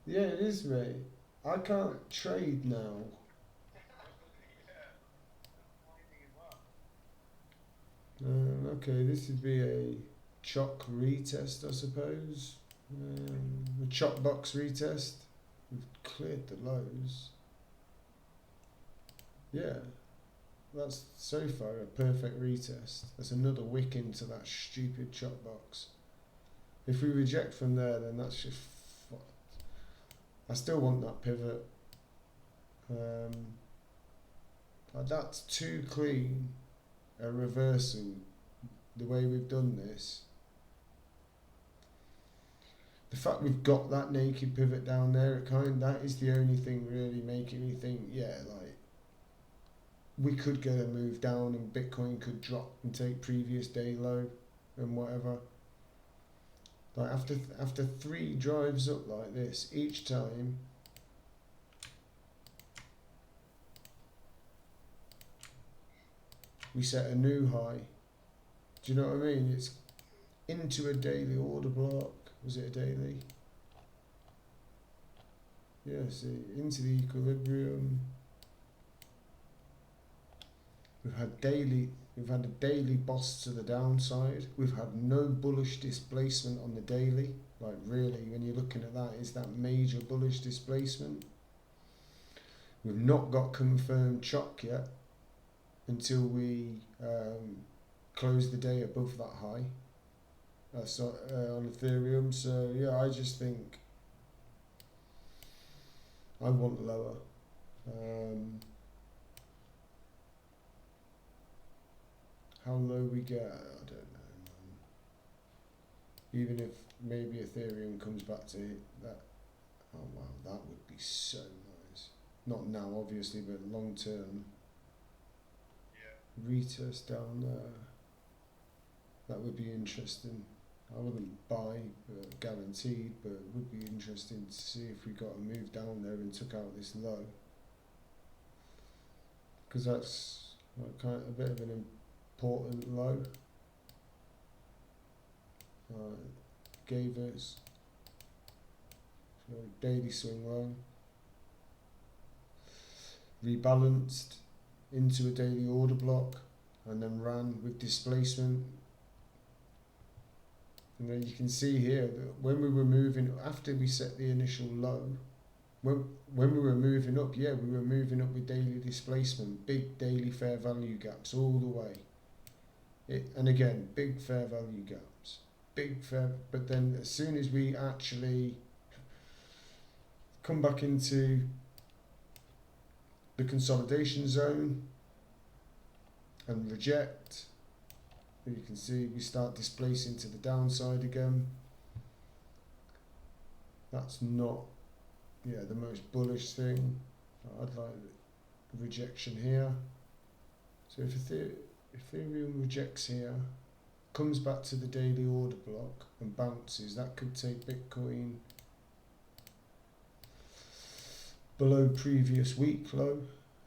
Yeah, it is, mate. I can't trade now. Yeah. Finding him up. Okay, this would be a choc retest, I suppose. A chop box retest. We've cleared the lows. Yeah, that's so far a perfect retest. That's another wick into that stupid chop box. If we reject from there, then that's just fucked. I still want that pivot. But that's too clean a reversal. The way we've done this. The fact we've got that naked pivot down there, that is the only thing really making me think, yeah, like we could get a move down and Bitcoin could drop and take previous day low and whatever. Like after 3 drives up like this, each time we set a new high. Do you know what I mean? It's into a daily order block. Was it a daily? Yeah, see, into the equilibrium. We've had a daily boss to the downside. We've had no bullish displacement on the daily. Like really, when you're looking at that, is that major bullish displacement? We've not got confirmed chock yet until we close the day above that high. That's on Ethereum. So yeah, I just think I want lower. How low we get, I don't know, man. Even if maybe Ethereum comes back to that, oh wow, that would be so nice. Not now, obviously, but long term. Yeah. Retest down there. That would be interesting. I wouldn't buy guaranteed, but it would be interesting to see if we got a move down there and took out this low. Because that's like kind of a bit of an important low. Gave us daily swing low. Rebalanced into a daily order block and then ran with displacement. And then you can see here that when we were moving, after we set the initial low, when we were moving up, yeah, we were moving up with daily displacement, big daily fair value gaps all the way. And again, big fair value gaps, but then as soon as we actually come back into the consolidation zone and reject, you can see we start displacing to the downside again. That's not, the most bullish thing. I'd like rejection here. So if Ethereum rejects here, comes back to the daily order block and bounces, that could take Bitcoin below previous week low.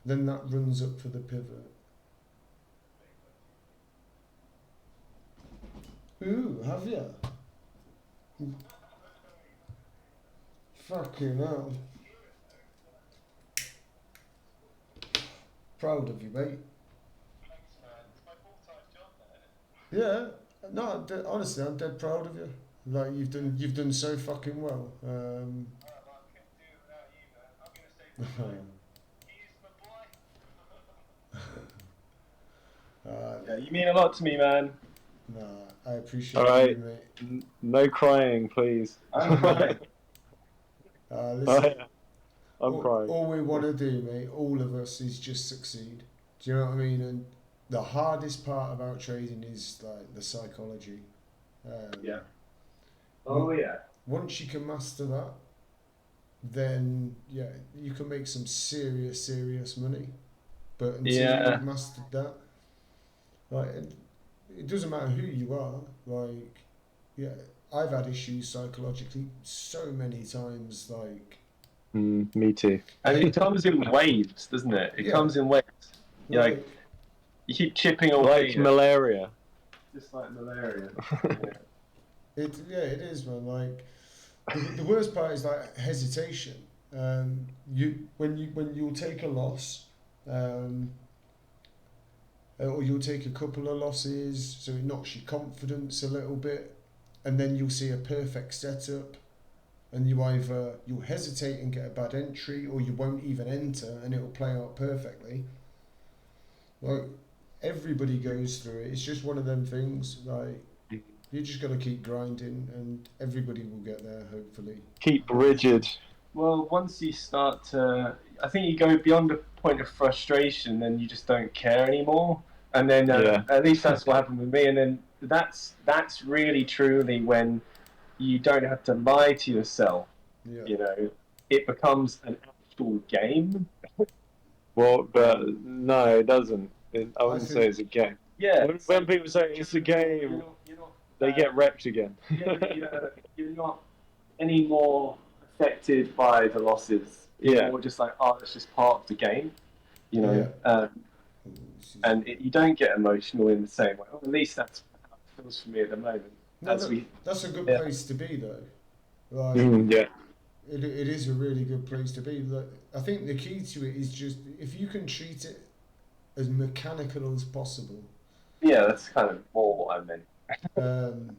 Then that runs up for the pivot. Ooh, have ya? Fucking hell. Proud of you, mate. Thanks, man. It's my full-time job, man. Yeah, no, honestly, I'm dead proud of you. Like you've done so fucking well. Well, I couldn't do it without you, man. I'm gonna say goodbye. He's my boy. Yeah, you mean a lot to me, man. Nah, I appreciate Alright. you, mate. No crying, please. I'm crying. Listen, I'm crying. all we want to do, mate, all of us, is just succeed. Do you know what I mean? And the hardest part about trading is like the psychology. Yeah. Oh yeah. Once you can master that, then yeah, you can make some serious money. But until Yeah. you've mastered that, like, it doesn't matter who you are. Like, yeah, I've had issues psychologically so many times. Like, Me too. And it comes in waves, doesn't it? It Yeah. comes in waves. Yeah, like you keep chipping away. Like malaria. Just like malaria. it is, man. Like, the worst part is like hesitation. When you'll take a loss, or you'll take a couple of losses, so it knocks your confidence a little bit, and then you'll see a perfect setup, and you'll hesitate and get a bad entry, or you won't even enter, and it'll play out perfectly. Like, everybody goes through it. It's just one of them things. Like, you just got to keep grinding, and everybody will get there, hopefully. Keep rigid. Well, once you start to, I think you go beyond the point of frustration, then you just don't care anymore. And then at least that's what happened with me. And then that's really truly when you don't have to lie to yourself. Yeah. You know, it becomes an actual game. Well, but no, it doesn't. I wouldn't say think- it's a game. Yeah. When people say it's a game, You're not, they get wrecked again. you're not any more affected by the losses. You're Yeah. more just like, oh, it's just part of the game. You know, This is- and you don't get emotional in the same way. Or at least that's how it feels for me at the moment. No, that's a good Yeah. place to be, though. Like, Yeah. it is a really good place to be. Like, I think the key to it is just if you can treat it as mechanical as possible. Yeah, that's kind of more what I meant. And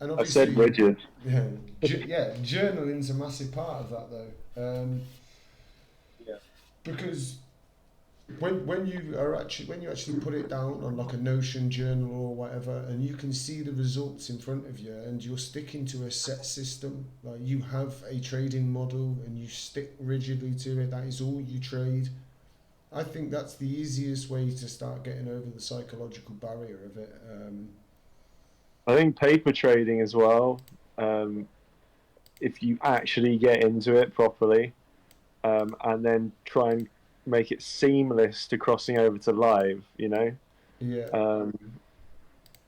I obviously, said rigid. yeah, journaling's a massive part of that, though. Yeah. Because when you actually put it down on like a Notion journal or whatever, and you can see the results in front of you, and you're sticking to a set system, like you have a trading model and you stick rigidly to it. That is all you trade. I think that's the easiest way to start getting over the psychological barrier of it. I think paper trading as well. If you actually get into it properly, and then try and make it seamless to crossing over to live, you know, Yeah.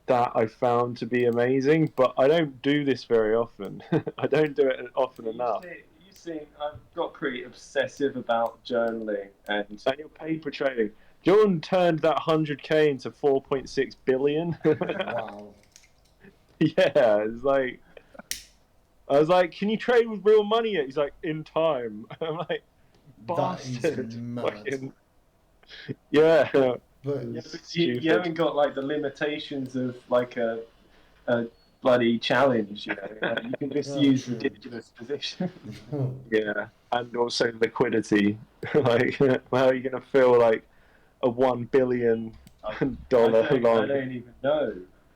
that I found to be amazing. But I don't do this very often. I don't do it often enough. You see, I've got pretty obsessive about journaling and And your paper trading. Jordan turned that 100k into 4.6 billion. Wow. Yeah, it's like, I was like, can you trade with real money yet? He's like, in time. I'm like, That is bastard. mad. Fucking- yeah. But you Stupid. haven't got like the limitations of like a bloody challenge, you know. Like, you can just Oh, use true. ridiculous positions. Yeah. And also liquidity. Like, how are you going to feel like a $1 billion I long? don't even know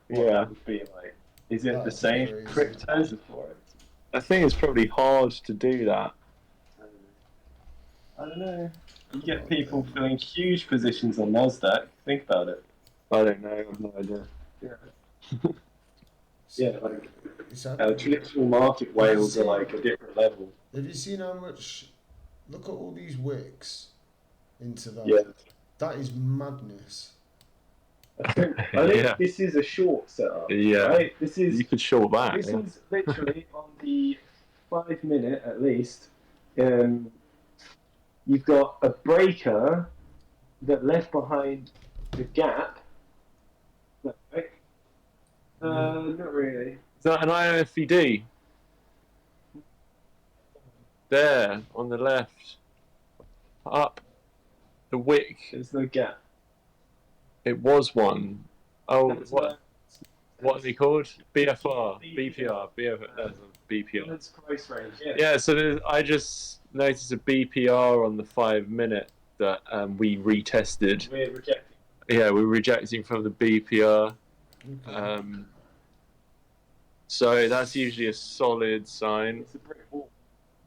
what Yeah. that would be like. Is it the That's same crazy. cryptos for it? I think it's probably hard to do that. I don't know. You get people filling huge positions on Nasdaq. Think about it. I don't know. I have no idea. Yeah, like It's happening. traditional market whales are like a different level. Have you seen how much? Look at all these wicks into that. Yeah. That is madness. I think Yeah. this is a short setup. Yeah. Right? This is You could short that. this Yeah. is literally on the 5 minute at least. You've got a breaker that left behind the gap. Right? Not really. Is that an IFED? There, on the left. Up. The wick. There's no gap. It was one. Oh, That's what are they called? BFR. BPR. That's a BPR. That's price range. Yeah. Yeah, so I just noticed a BPR on the 5 minute that we retested. We're rejecting. Yeah, we're rejecting from the BPR. Okay. So that's usually a solid sign. It's a brick wall.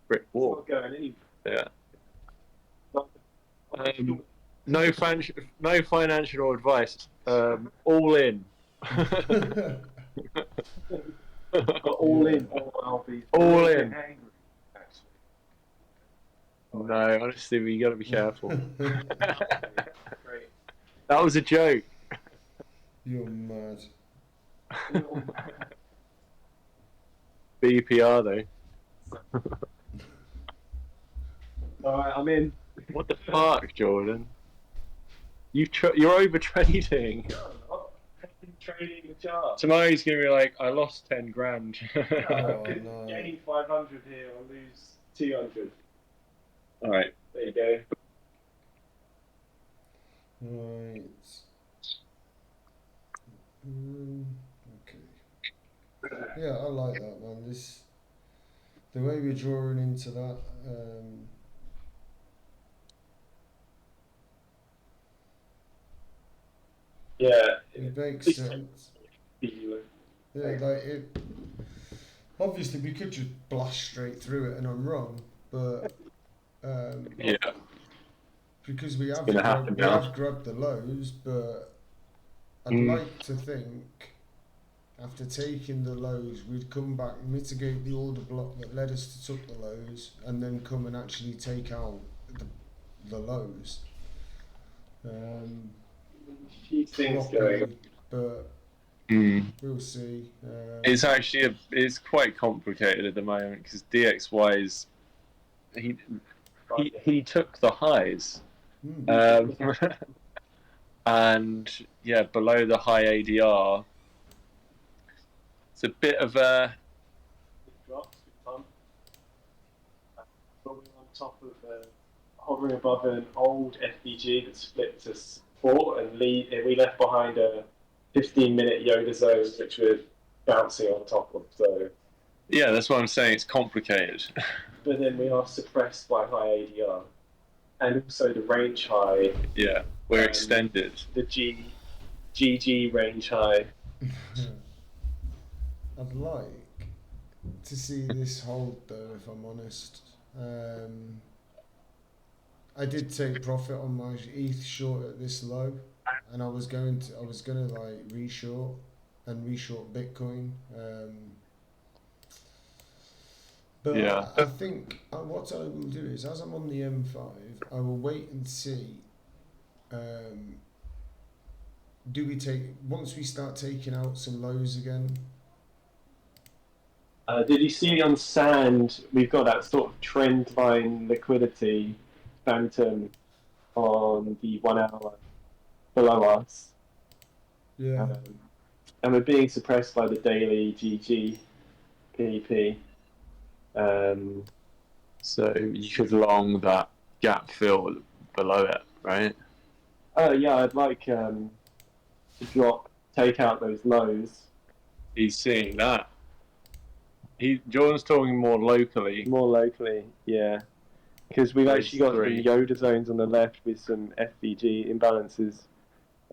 Brick It's wall. not going anywhere. Yeah. But- No financial advice. All in. But all in, or I'll be All a bit in. angry, actually. No, honestly, we got to be careful. Great. That was a joke. You're mad. BPR though. Alright, I'm in. What the fuck, Jordan? You're over trading. No, I'm not. Trading the chart. Tomorrow he's gonna be like, I lost 10 grand. Oh, no. Gain 500 here or lose 200. All right. There you go. Right. Okay. Yeah, I like that, man. The way we're drawing into that. Yeah. It makes sense. Yeah, Yeah, like it. Obviously, we could just blast straight through it, and I'm wrong, but Yeah. because we have gonna happen now. grabbed the lows, but I'd like to think after taking the lows, we'd come back, mitigate the order block that led us to took the lows, and then come and actually take out the lows. few things Properly, going. but we'll see. It's actually it's quite complicated at the moment because DXY is he took the highs, and yeah, below the high ADR, it's a bit of a Drops, on top of hovering above an old FBG that split to support, and we left behind a 15-minute Yoda zone which we're bouncing on top of. So yeah, that's what I'm saying. It's complicated. But then we are suppressed by high ADR, and also the range high. Yeah, we're extended. The GG range high. I'd like to see this hold though, if I'm honest. I did take profit on my ETH short at this low, and I was gonna like reshort Bitcoin. But yeah. I think what I will do is, as I'm on the M5, I will wait and see. Do we once we start taking out some lows again? Did you see on sand? We've got that sort of trend line liquidity phantom on the 1 hour below us. Yeah. And we're being suppressed by the daily GG PEP. So you could long that gap fill below it, right? Yeah, I'd like to take out those lows. He's seeing that. Jordan's talking more locally. More locally, yeah. Because we've actually got some Yoda zones on the left with some FVG imbalances.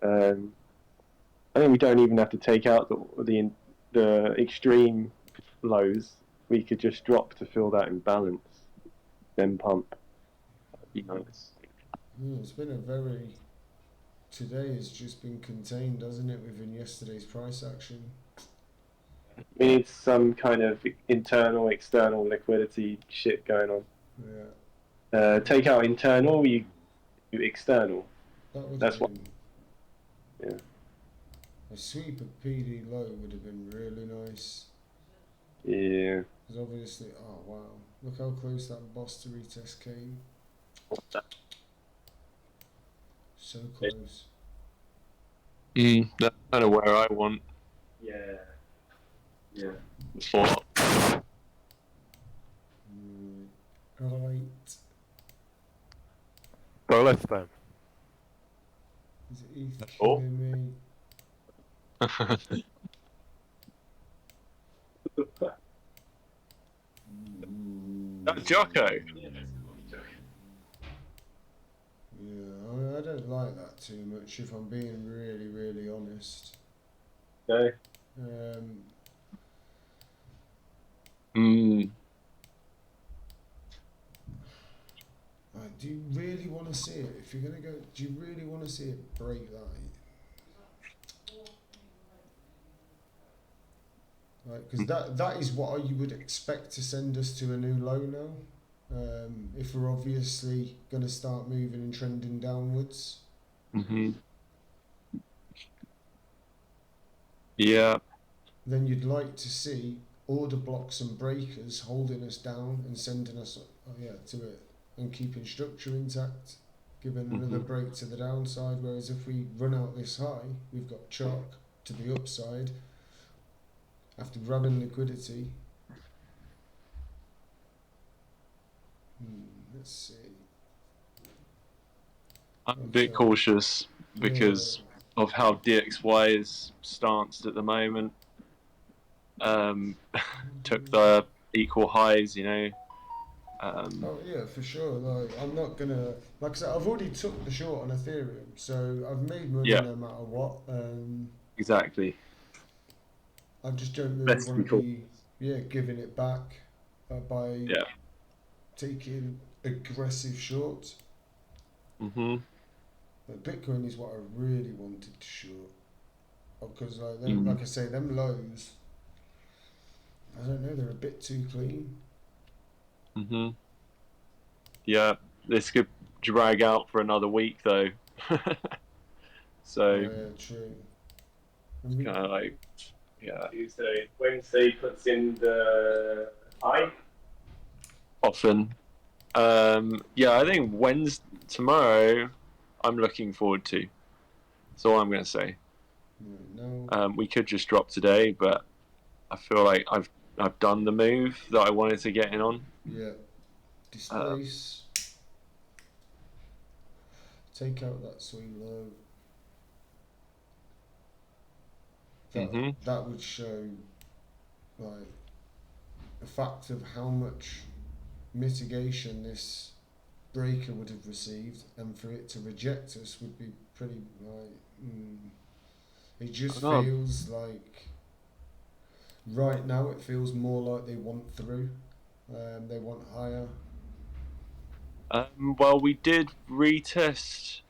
I think we don't even have to take out the extreme lows. We could just drop to fill that imbalance, then pump. That'd be nice. It's been today has just been contained, hasn't it, within yesterday's price action? We need some kind of internal, external liquidity shit going on. Yeah. Take out internal, you external. That's what. Yeah. A sweep of PD low would have been really nice. Yeah. Because obviously, oh wow, look how close that boss to retest came. So close. That's kind of where I want. Yeah. Yeah. For. Right. Go left then. Is it ETH Oh. killing me? That's Jocko. Yeah, I don't like that too much, if I'm being really, really honest. No. Do you really want to see it? If you're gonna go, do you really want to see it break that? Because that is what you would expect to send us to a new low now. If we're obviously going to start moving and trending downwards. Yeah. Then you'd like to see order blocks and breakers holding us down and sending us to it and keeping structure intact, giving another break to the downside. Whereas if we run out this high, we've got chalk to the upside after grabbing liquidity. Let's see. I'm a bit cautious because of how DXY is stanced at the moment. Took the equal highs, you know. Oh yeah, for sure. Like I'm not gonna, like I said, I've already took the short on Ethereum, so I've made money no matter what. Exactly. I just don't really want to be giving it back by taking aggressive shorts. But Bitcoin is what I really wanted to short, because like I say, them lows, I don't know, they're a bit too clean. Yeah, this could drag out for another week though. So true. Kind of like Tuesday, Wednesday puts in the high. Often. I think tomorrow I'm looking forward to. That's all I'm going to say. No. We could just drop today, but I feel like I've done the move that I wanted to get in on. Yeah. Displace. Take out that swing low. That would show like the fact of how much mitigation this breaker would have received, and for it to reject us would be pretty it just feels like right now it feels more like they want through, they want higher. Well, we did retest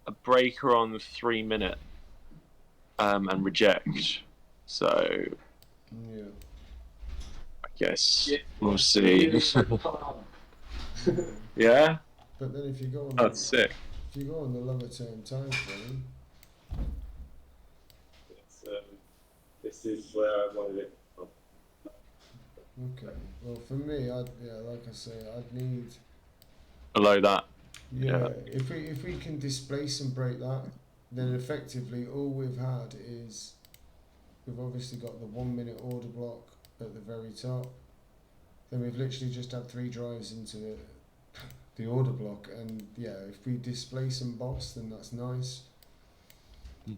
a breaker on the 3 minute and reject, so I guess we'll see. Yeah. But then if you go on, that's sick. If you go on the longer term time frame, this is where I wanted it from. Okay. Well, for me, like I say, I'd need below that. Yeah. If we can displace and break that, then effectively all we've had is we've obviously got the 1 minute order block at the very top. Then we've literally just had 3 drives into the order block, and if we displace and boss, then that's nice.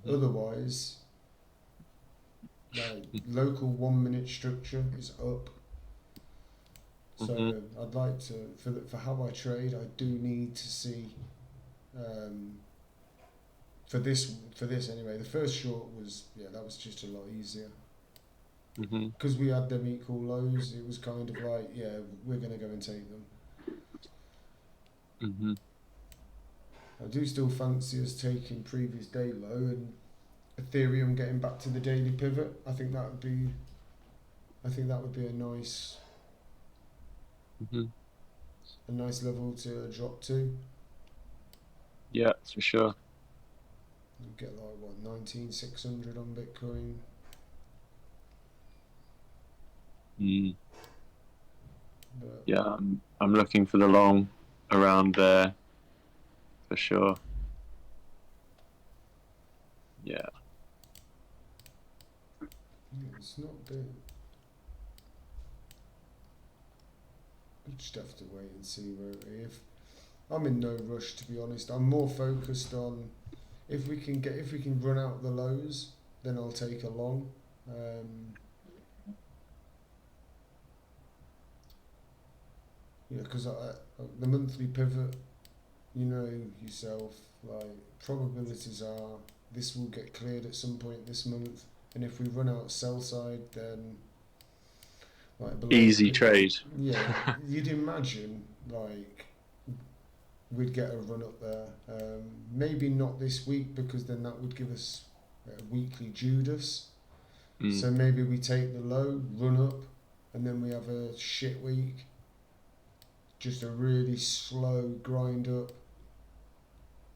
Otherwise, like local 1 minute structure is up. So I'd like to, for how I trade, I do need to see for this anyway. The first short was that was just a lot easier because we had them equal lows. It was kind of like we're gonna go and take them. I do still fancy us taking previous day low and Ethereum getting back to the daily pivot. I think that would be a nice. A nice level to drop to. Yeah, for sure. You get like 19,600 on Bitcoin. But yeah, I'm looking for the long around there for sure. Yeah. It's not big. We just have to wait and see where if I'm in no rush, to be honest. I'm more focused on if we can run out the lows, then I'll take a long. Because the monthly pivot, you know yourself, like probabilities are this will get cleared at some point this month, and if we run out sell side, then like easy trade. Yeah, you'd imagine like we'd get a run up there. Maybe not this week because then that would give us a weekly Judas. So maybe we take the low, run up, and then we have a shit week, just a really slow grind up,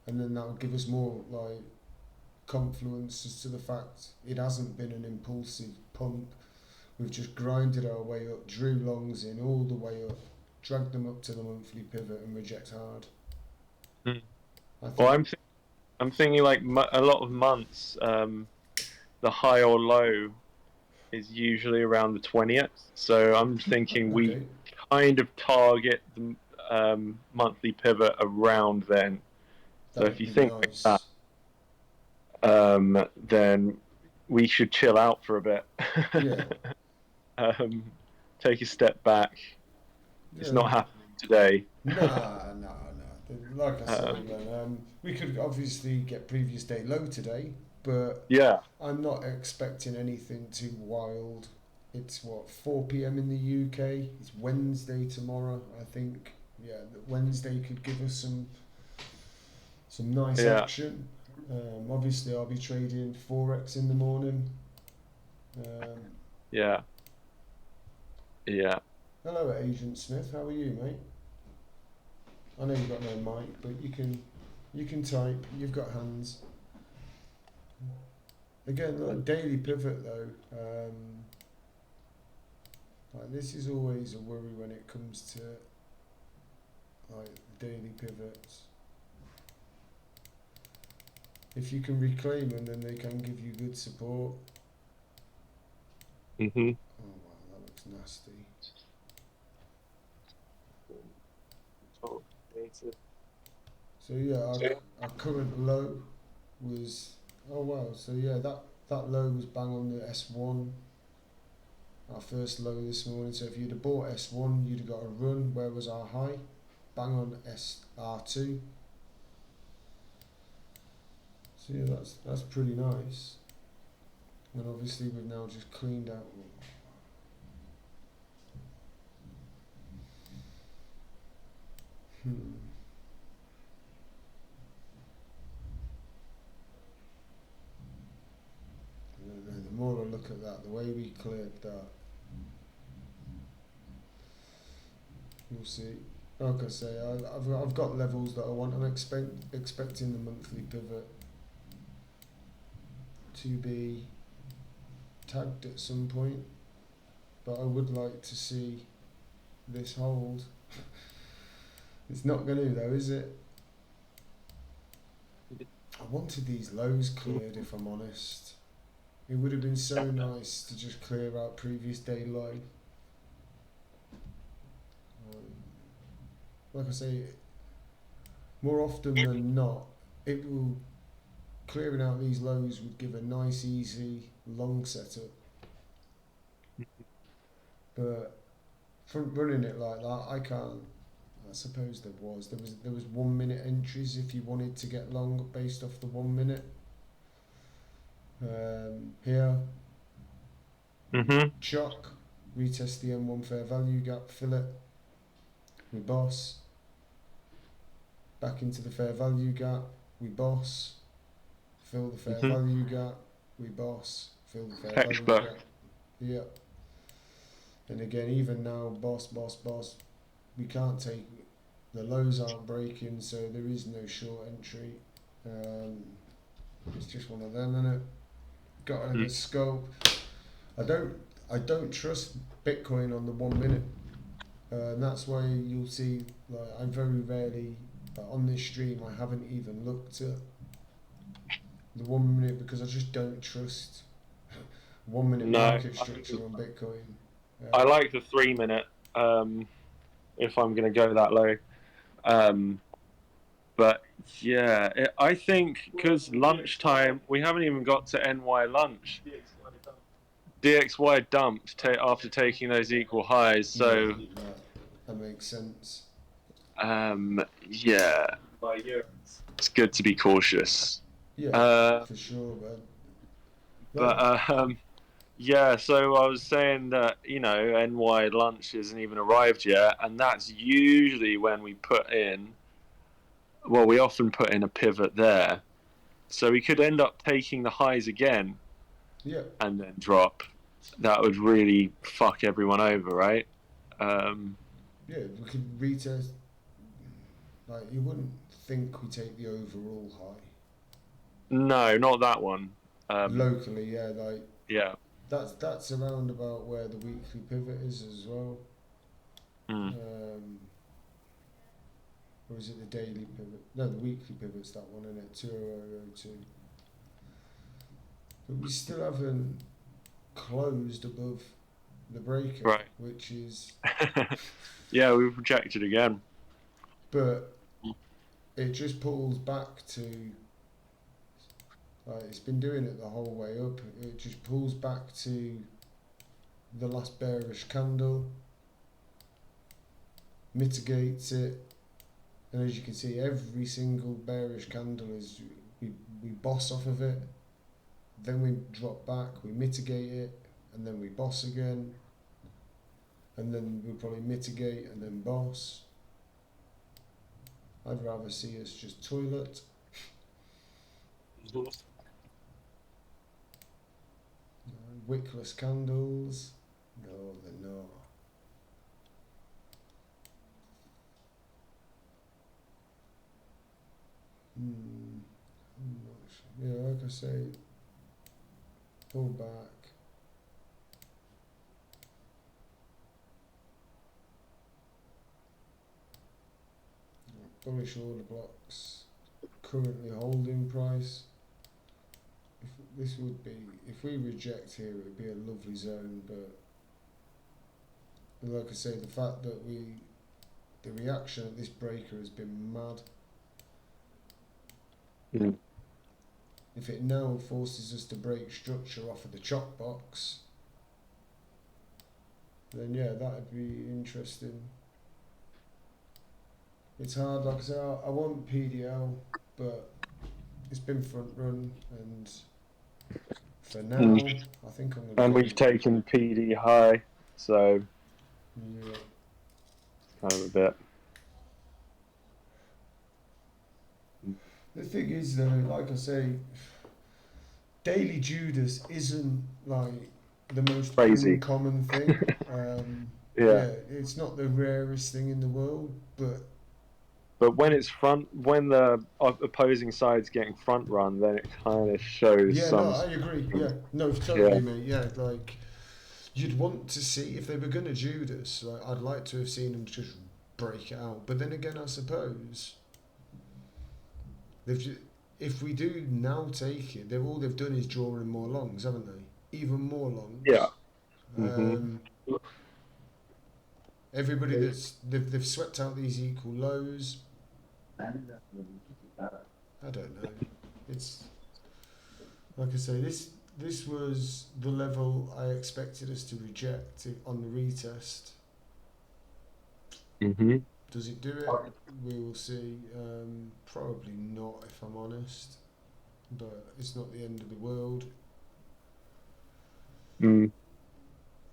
and then that would give us more like confluence as to the fact it hasn't been an impulsive pump. We've just grinded our way up, drew longs in all the way up, dragged them up to the monthly pivot and reject hard. Well, I'm thinking like a lot of months, the high or low is usually around the 20th. So I'm thinking we kind of target the monthly pivot around then. So if you think nice. like that, then we should chill out for a bit. Yeah. Take a step back. It's not happening today. Nah. Like I said, we could obviously get previous day low today, but yeah, I'm not expecting anything too wild. It's 4 p.m. in the UK. It's Wednesday tomorrow, I think. Yeah, Wednesday could give us some nice action. Obviously, I'll be trading Forex in the morning. Yeah. Hello, Agent Smith. How are you, mate? I know you've got no mic, but you can type. You've got hands. Again, like daily pivot though. Like this is always a worry when it comes to like daily pivots. If you can reclaim them, then they can give you good support. Oh wow, that looks nasty. So yeah, our current low was, oh wow, so yeah, that low was bang on the S1, our first low this morning. So if you'd have bought S1, you'd have got a run. Where was our high? Bang on R2. So yeah, that's pretty nice. And obviously we've now just cleaned out. The more I look at that, the way we cleared that, you'll see. Like I say, I've got levels that I want. I'm expecting the monthly pivot to be tagged at some point, but I would like to see this hold. It's not going to though, is it? I wanted these lows cleared, if I'm honest. It would have been so nice to just clear out previous day low. Like I say, more often than not, it will, clearing out these lows would give a nice, easy, long setup. But from running it like that, I can't. I suppose there was 1 minute entries if you wanted to get long based off the 1 minute. Here, Chock, retest the M1 fair value gap, fill it, we boss, back into the fair value gap, we boss, fill the fair value gap, we boss, fill the fair value gap. Yeah. And again, even now, boss, we can't take, the lows aren't breaking, so there is no short entry. It's just one of them, innit? Got a scope. I don't trust Bitcoin on the 1 minute, and that's why you'll see, like, I very rarely on this stream I haven't even looked at the 1 minute because I just don't trust 1 minute market structure on Bitcoin. I like the 3 minute if I'm going to go that low, but yeah, I think because lunchtime, we haven't even got to NY lunch. DXY dumped after taking those equal highs, so that makes sense. Yeah, it's good to be cautious. Yeah, for sure, man. But yeah, so I was saying that, you know, NY lunch isn't even arrived yet, and that's usually when we put in. Well, we often put in a pivot there, so we could end up taking the highs again, and then drop. That would really fuck everyone over, right? yeah, we could retest. Like you wouldn't think we take the overall high No, not that one. locally. Yeah, like Yeah. that's around about where the weekly pivot is as well. Mm. Or is it the daily pivot? No, the weekly pivot's that one, isn't it? 2002. But we still haven't closed above the breaker, Right. which is. Yeah, we've rejected again. But it just pulls back to. Like it's been doing it the whole way up. It just pulls back to the last bearish candle, mitigates it, and as you can see, every single bearish candle is we boss off of it, then we drop back, we mitigate it, and then we boss again, and then we'll probably mitigate and then boss. I'd rather see us just toilet. Wickless candles. No, they're not. I'm not sure. Yeah, like I say, pull back. Bullish order blocks. Currently holding price. If this would be, if we reject here, it would be a lovely zone, but like I say, the fact that the reaction at this breaker has been mad. Mm. If it now forces us to break structure off of the chop box, then yeah, that'd be interesting. It's hard, like I say, I want PDL, but it's been front run, and for now, I think I'm going to. And we've taken PD high, so yeah. kind of a bit. The thing is, though, like I say, Daily Judas isn't like the most Crazy. uncommon thing. Yeah. It's not the rarest thing in the world, but when it's when the opposing side's getting front run, then it kind of shows yeah, some. no, I agree. Yeah, no, totally, mate. Yeah, like you'd want to see if they were gonna Judas. Like I'd like to have seen them just break it out, but then again, I suppose if we do now take it, all they've done is draw in more longs, haven't they? Even more longs. Yeah. Everybody they've swept out these equal lows. I don't know. It's like I say, this was the level I expected us to reject on the retest. Does it do it? We will see. Probably not, if I'm honest. But it's not the end of the world. It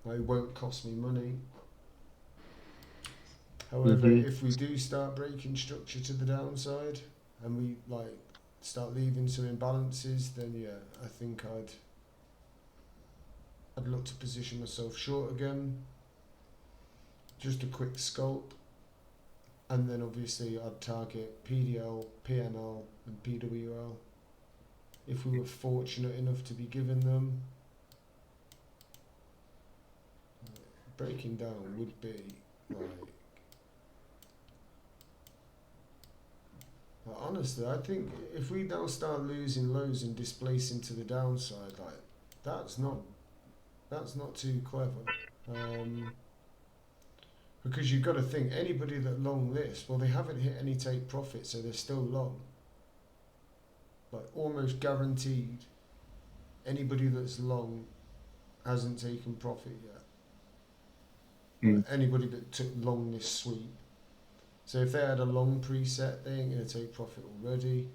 won't cost me money. However, if we do start breaking structure to the downside and we like start leaving some imbalances, then yeah, I think I'd look to position myself short again. Just a quick sculpt, and then obviously I'd target PDL, PNL, and PWL if we were fortunate enough to be given them. Breaking down would be like. Honestly, I think if we now start losing lows and displacing to the downside, like that's not too clever. Because you've got to think anybody that long this, well, they haven't hit any take profit, so they're still long. Like almost guaranteed, anybody that's long hasn't taken profit yet. Anybody that took long this sweep. So if they had a long preset, they ain't going to take profit already.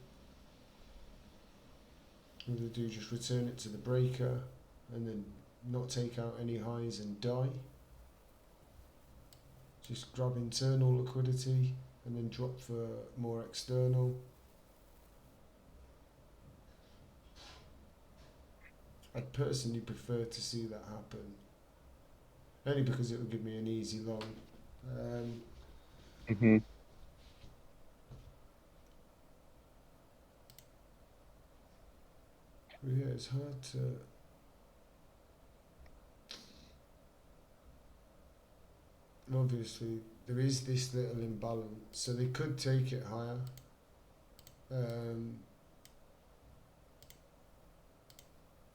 What they do, just return it to the breaker and then not take out any highs and die. Just grab internal liquidity and then drop for more external. I'd personally prefer to see that happen. Only because it would give me an easy long. Mhm. Yeah, it's hard to. Obviously, there is this little imbalance, so they could take it higher.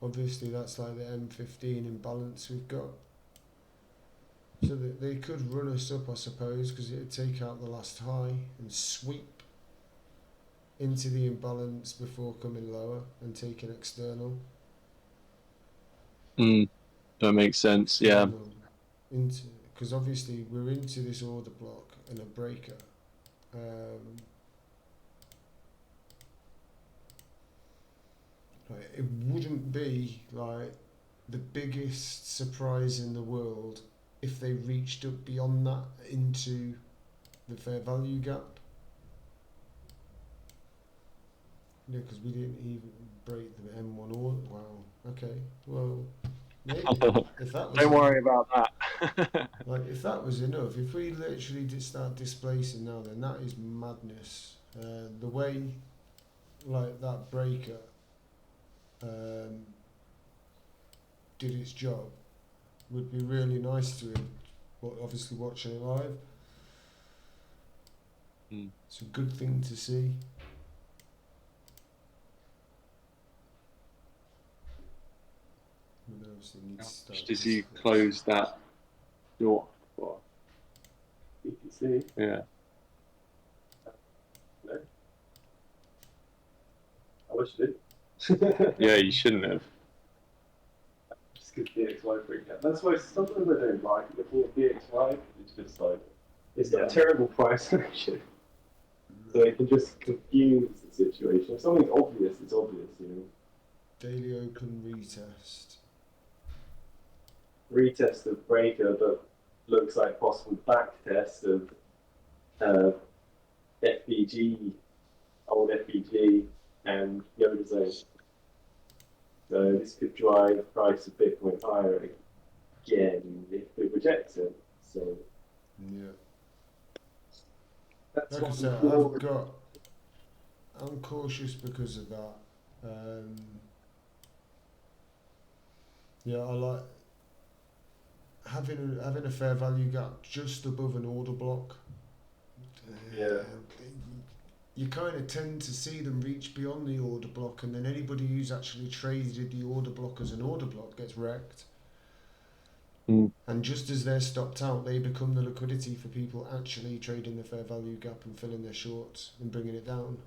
Obviously, that's like the M15 imbalance we've got. So they could run us up, I suppose, because it would take out the last high and sweep into the imbalance before coming lower and take an external. That makes sense. Yeah. Into, because obviously we're into this order block and a breaker. Like, it wouldn't be like the biggest surprise in the world if they reached up beyond that into the fair value gap. Yeah, because we didn't even break the M1 order. Wow. Okay. Well, maybe if that was Don't worry about that. like if that was enough, if we literally did start displacing now, then that is madness. The way, like that breaker, did its job would be really nice to him. But obviously, watching it live, it's a good thing to see. But obviously, needs to start. Just as you close that door. BTC. Yeah. No. I wish I did. Yeah, you shouldn't have. Just because DXY freaked out. That's why sometimes I don't like looking at DXY. It's just like, it's got a terrible price action. So it can just confuse the situation. If something's obvious, it's obvious, you know. Daily open retest. Retest of breaker, but looks like possible back test of FBG, old FBG, and Yoda Zone. So this could drive price of Bitcoin higher again if we reject it. So Yeah. that's Like I what said, I'm cautious because of that. Yeah, I like having a fair value gap just above an order block. Yeah. You kind of tend to see them reach beyond the order block, and then anybody who's actually traded the order block as an order block gets wrecked. And just as they're stopped out, they become the liquidity for people actually trading the fair value gap and filling their shorts and bringing it down.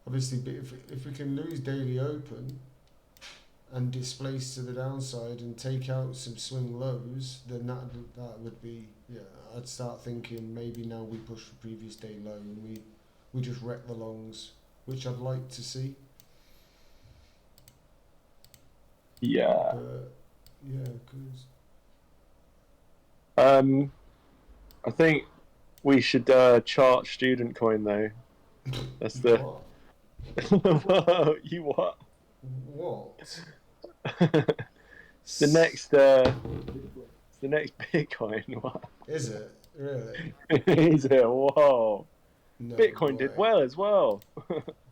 Obviously, but if we can lose daily open and displace to the downside and take out some swing lows, then that would be, yeah, I'd start thinking maybe now we push for previous day low and we just wreck the longs, which I'd like to see. Yeah. But yeah, because I think we should chart student coin though. That's the. What? You what? What? It's the next. It's the next Bitcoin. What? Is it really? Is it? Whoa! No Bitcoin way. did well as well.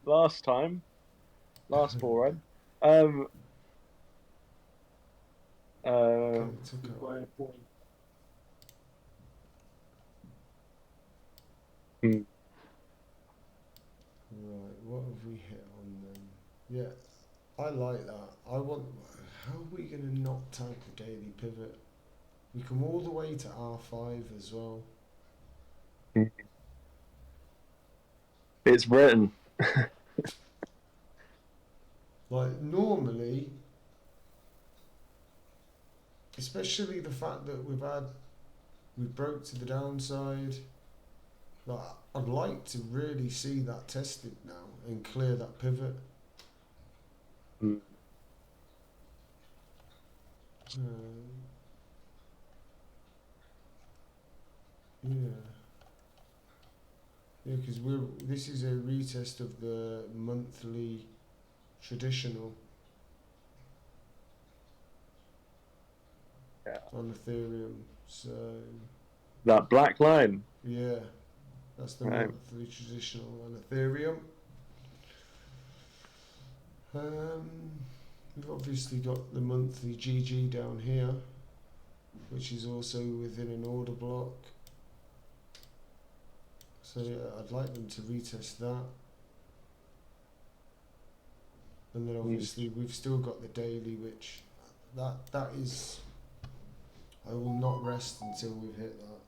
Last forum. Right, what have we hit on then? Yeah, I like that. How are we going to not tag the daily pivot? We come all the way to R5 as well. It's written. Like, normally, especially the fact that we broke to the downside, like, I'd like to really see that tested now and clear that pivot. Yeah, because this is a retest of the monthly traditional. on Ethereum. So that black line. yeah, that's the Right. monthly traditional on Ethereum. We've obviously got the monthly GG down here, which is also within an order block. So yeah, I'd like them to retest that. And then obviously we've still got the daily, which that is, I will not rest until we've hit that.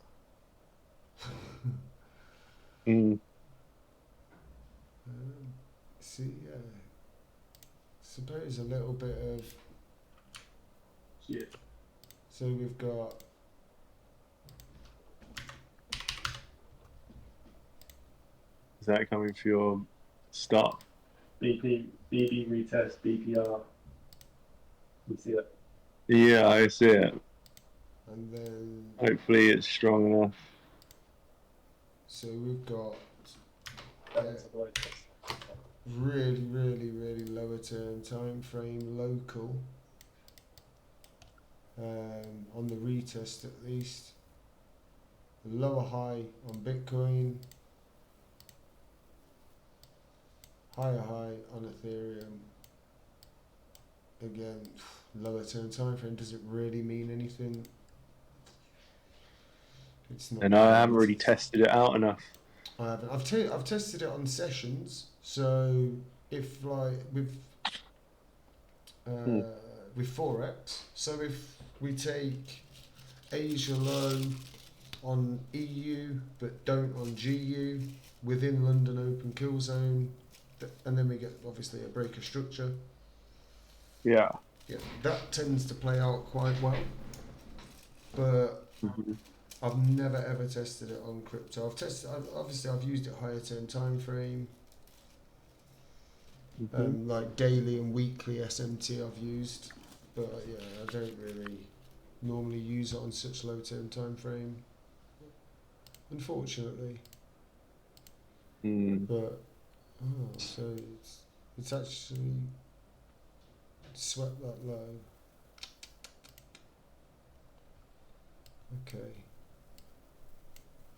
See, yeah, suppose a little bit of. Yeah. So we've got. Is that coming for your start? BB retest BPR. You see that? Yeah, I see it. And then. Hopefully it's strong enough. So we've got. Really lower term time frame local. On the retest at least. Lower high on Bitcoin. Higher high on Ethereum. Again, lower term time frame. Does it really mean anything? It's not. And I haven't really tested it out enough. I haven't. I've tested it on sessions. So if like with Forex, so if we take Asia low on EU but don't on GU within London Open Kill Zone, and then we get obviously a breaker structure. Yeah. Yeah, that tends to play out quite well. But I've never ever tested it on crypto. I've used it higher term time frame. Like daily and weekly SMT I've used, but yeah, I don't really normally use it on such low term time frame, unfortunately. But so it's actually swept that low. Okay,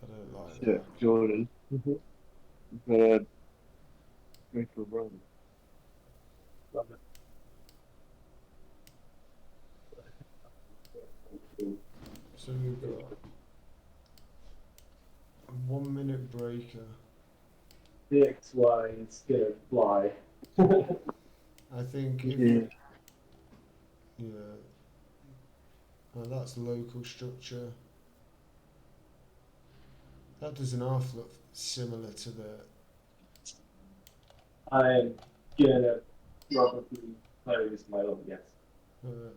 I don't like that. Yeah, Jordan. Go for a run. Love it. So we've got a 1 minute breaker. DXY is gonna fly. I think if that's local structure. That does an half look similar to the. I'm gonna probably close my own, yes.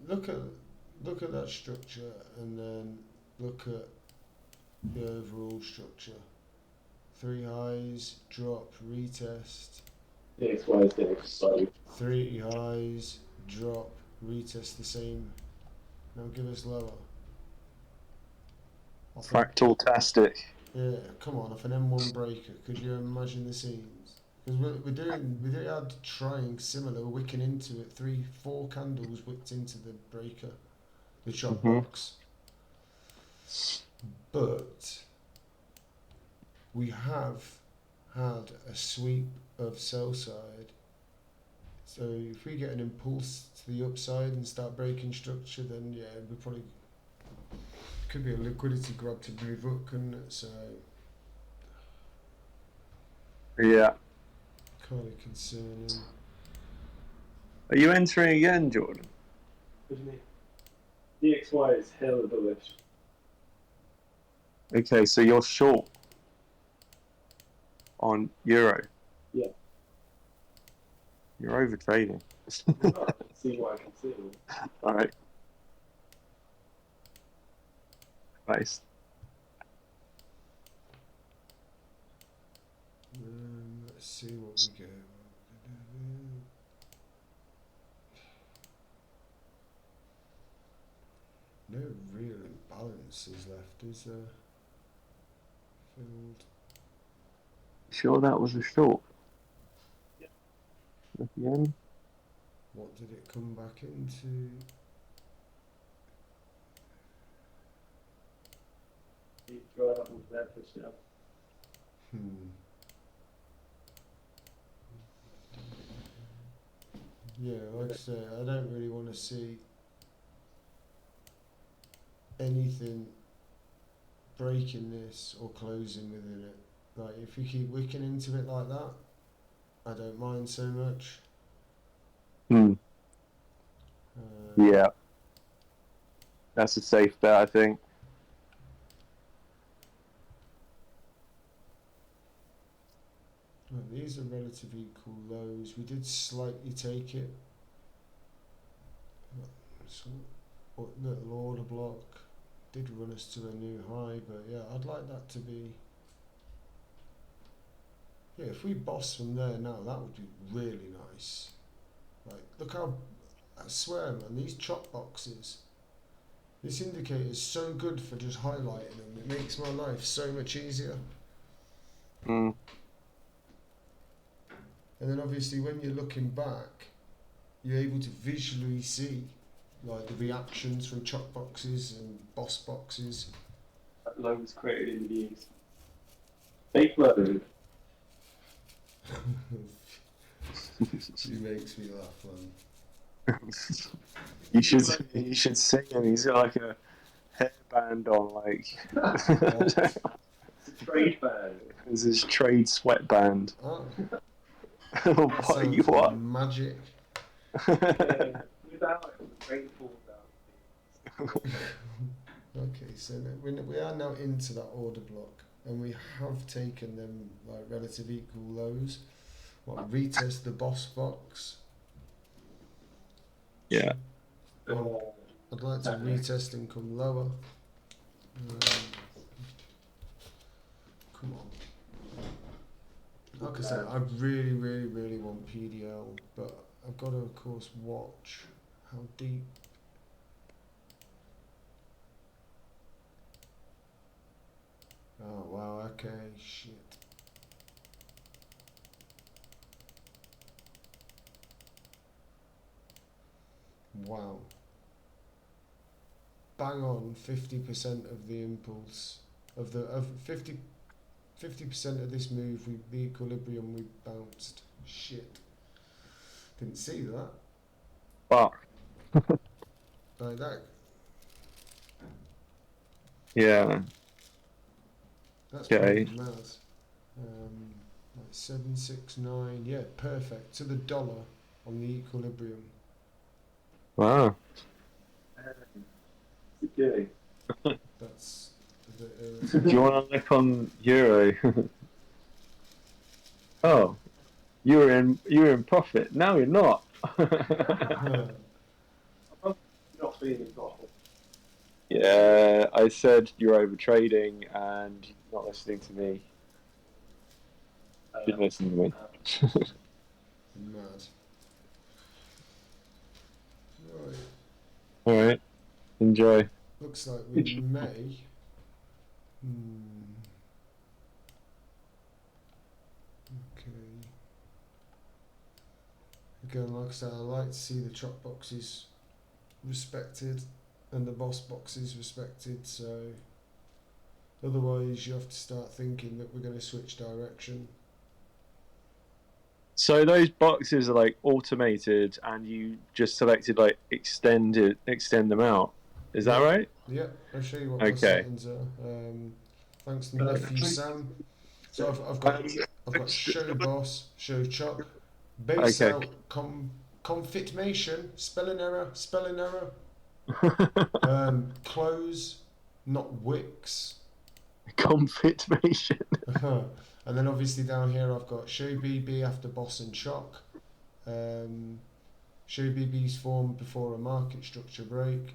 Look at that structure and then look at the overall structure. 3 highs, drop, retest. DXY is gonna explode. 3 highs, drop, retest the same. Now give us lower. Fractal-tastic. Yeah, come on, off an M1 breaker, could you imagine the scenes? Because we are trying similar, we're wicking into it, 3-4 candles wicked into the breaker, the chop box. But we have had a sweep of sell side. So if we get an impulse to the upside and start breaking structure, then yeah, we probably could be a liquidity grab to move up, couldn't it? So Yeah. kind of concerning. Are you entering again, Jordan? What do you mean? DXY is hella bullish. Okay, so you're short on Euro. Yeah. You're over trading. See what I can see. All right. Nice. Let's see what we get. No real imbalances left, is there? Filled. Sure that was a short? Yeah. What did it come back into? Yeah, like I say, I don't really want to see anything breaking this or closing within it. Like, if we keep wicking into it like that, I don't mind so much. Yeah, that's a safe bet, I think. Right, these are relatively equal lows. We did slightly take it. So, little order block did run us to a new high, but yeah, I'd like that to be. Yeah, if we boss from there now, that would be really nice. Like, look how, I swear, man, these chop boxes. This indicator is so good for just highlighting them. It makes my life so much easier. Mm. And then obviously when you're looking back, you're able to visually see like the reactions from chop boxes and boss boxes. That low was created in the East. Fake low. She makes me laugh, man. You should see him. He's got like a hairband on, like. Trade band. It's his trade sweatband. Oh, What? Magic. Yeah, without it, the rain falls down. Okay, so we are now into that order block, and we have taken them like relative equal lows. What, retest the boss box? Yeah. I'd like to retest and come lower. Come on. Like I said, I really, really, really want PDL, but I've got to, of course, watch how deep. Oh, wow, okay, shit. Wow. Bang on 50% of the impulse of 50% of this move, the equilibrium we bounced. Shit. Didn't see that. Fuck. Like that. Yeah. That's Okay. pretty mad. Like 769. Yeah, perfect. To the dollar on the equilibrium. Wow. Okay. That's a bit Do irritating. you want to look on Euro? Oh, you were in profit. Now you're not. Not being in profit. Yeah, I said you're over trading and not listening to me. Didn't listen to me. Mad. Right. All right, enjoy. Looks like we may. Okay. Again, like I said, I like to see the chop boxes respected and the boss boxes respected, so otherwise you have to start thinking that we're going to switch direction. So those boxes are like automated, and you just selected like extend them out. Is that right? Yeah, I'll show you what my Okay. settings are. Thanks to my nephew Sam. So I've got show boss, show chop, base Okay. out, confitmation, spelling error, close, not wicks. Confirmation. And then obviously down here I've got show BB after boss and chock. Show BB's form before a market structure break.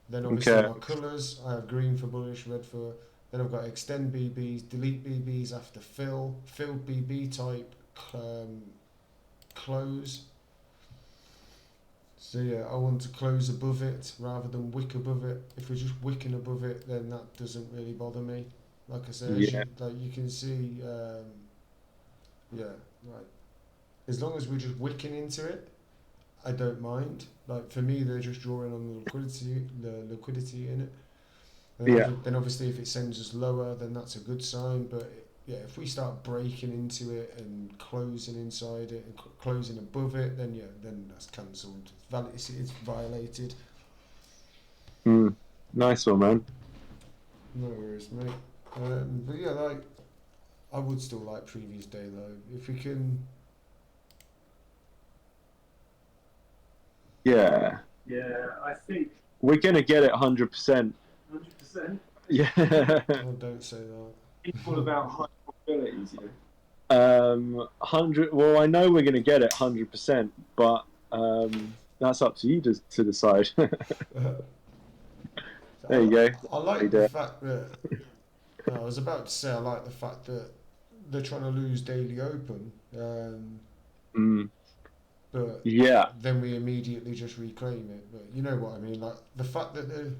Then obviously Okay. my colours, I have green for bullish, red for. Then I've got extend BBs, delete BBs after fill BB type, close. So yeah, I want to close above it rather than wick above it. If we're just wicking above it, then that doesn't really bother me. Like I said, Yeah. you can see, yeah, right. As long as we're just wicking into it, I don't mind. Like for me, they're just drawing on the liquidity in it. Then obviously if it sends us lower, then that's a good sign. But yeah, if we start breaking into it and closing inside it and closing above it, then then that's cancelled. It's violated. Nice one, man. No worries, mate. But yeah, like I would still like previous day though. If we can. Yeah. Yeah, I think we're gonna get it 100%. 100%. Yeah. Oh, don't say that. It's all about high probabilities, 100. Well, I know we're gonna get it 100%, but that's up to you to decide. There you go. I like the fact that I was about to say I like the fact that they're trying to lose Daily Open, but yeah, then we immediately just reclaim it. But you know what I mean, like the fact that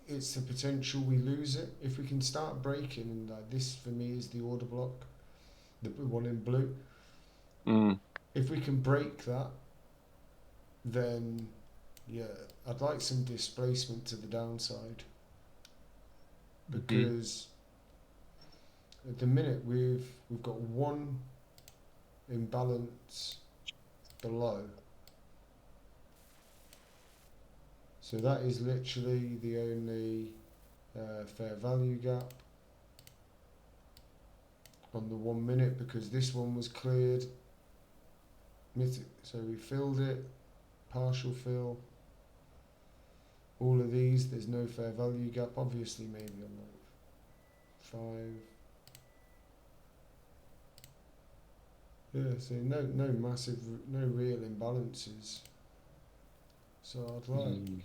it's the potential we lose it if we can start breaking, and like this for me is the order block, the one in blue. If we can break that, then yeah, I'd like some displacement to the downside, because at the minute we've got one imbalance below, so that is literally the only fair value gap on the 1 minute, because this one was cleared, so we filled it, partial fill. All of these, there's no fair value gap. Obviously, maybe on like 5. Yeah, so no massive, no real imbalances. So I'd like.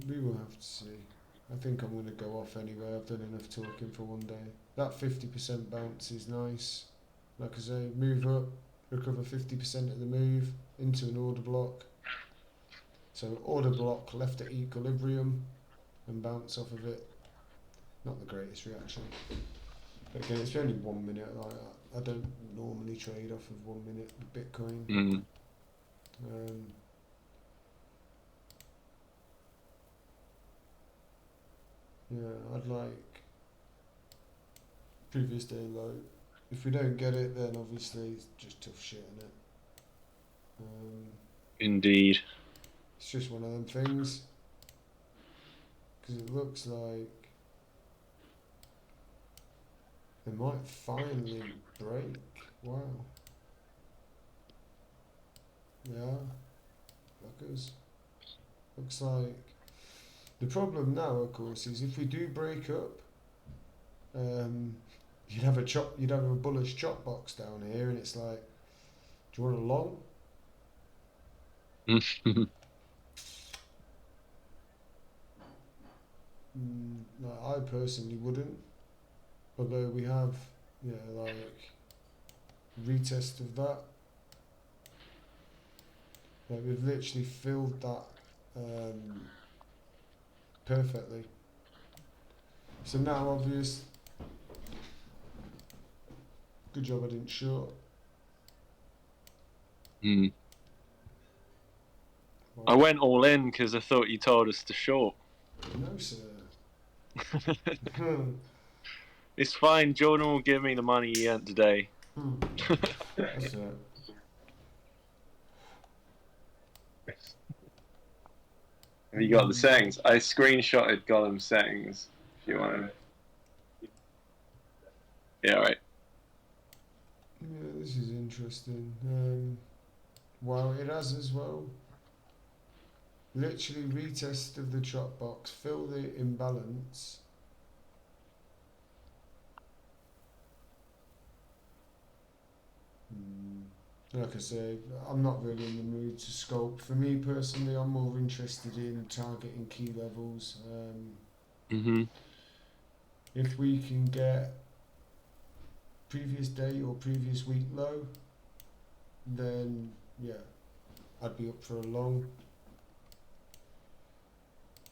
We will have to see. I think I'm going to go off anyway. I've done enough talking for one day. That 50% bounce is nice. Like I say, move up, recover 50% of the move into an order block. So order block left at equilibrium and bounce off of it. Not the greatest reaction. But again, it's only 1 minute. Like, I don't normally trade off of 1 minute Bitcoin. Yeah, I'd like previous day low. If we don't get it, then obviously it's just tough shit, innit? Indeed. It's just one of them things. Because it looks like they might finally break. Wow. Yeah. Fuckers. Looks like the problem now, of course, is if we do break up, you'd have a bullish chop box down here, and it's like, do you want a long? I personally wouldn't, although we have, like retest of that. Like we've literally filled that perfectly. So now, obvious. Good job I didn't short. I went all in because I thought you told us to short. No, sir. It's fine. Jordan will give me the money he earned today. That's it. Have you got the settings? I screenshotted Gollum's settings. If you want to. Yeah, right. Yeah, this is interesting. Wow, it has as well. Literally retest of the chop box, fill the imbalance. Like I say, I'm not really in the mood to sculpt. For me personally, I'm more interested in targeting key levels. If we can get previous day or previous week low, then yeah, I'd be up for a long.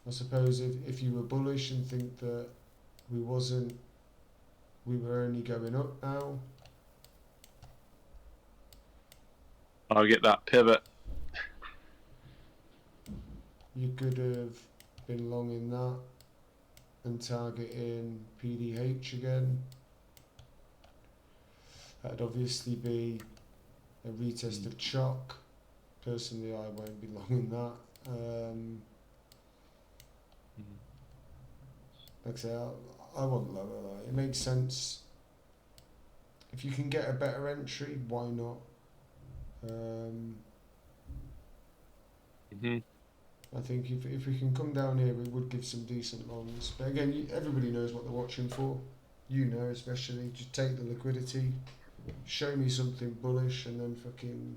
I suppose if you were bullish and think that we were only going up now, I'll get that pivot. you could have been long in that and targeting PDH again. That'd obviously be a retest of Chalk. Personally, I won't be long in that. Like I say, I want lower. Like, it makes sense. If you can get a better entry, why not? I think if we can come down here, we would give some decent longs. But again, everybody knows what they're watching for. You know, especially. Just take the liquidity, show me something bullish, and then fucking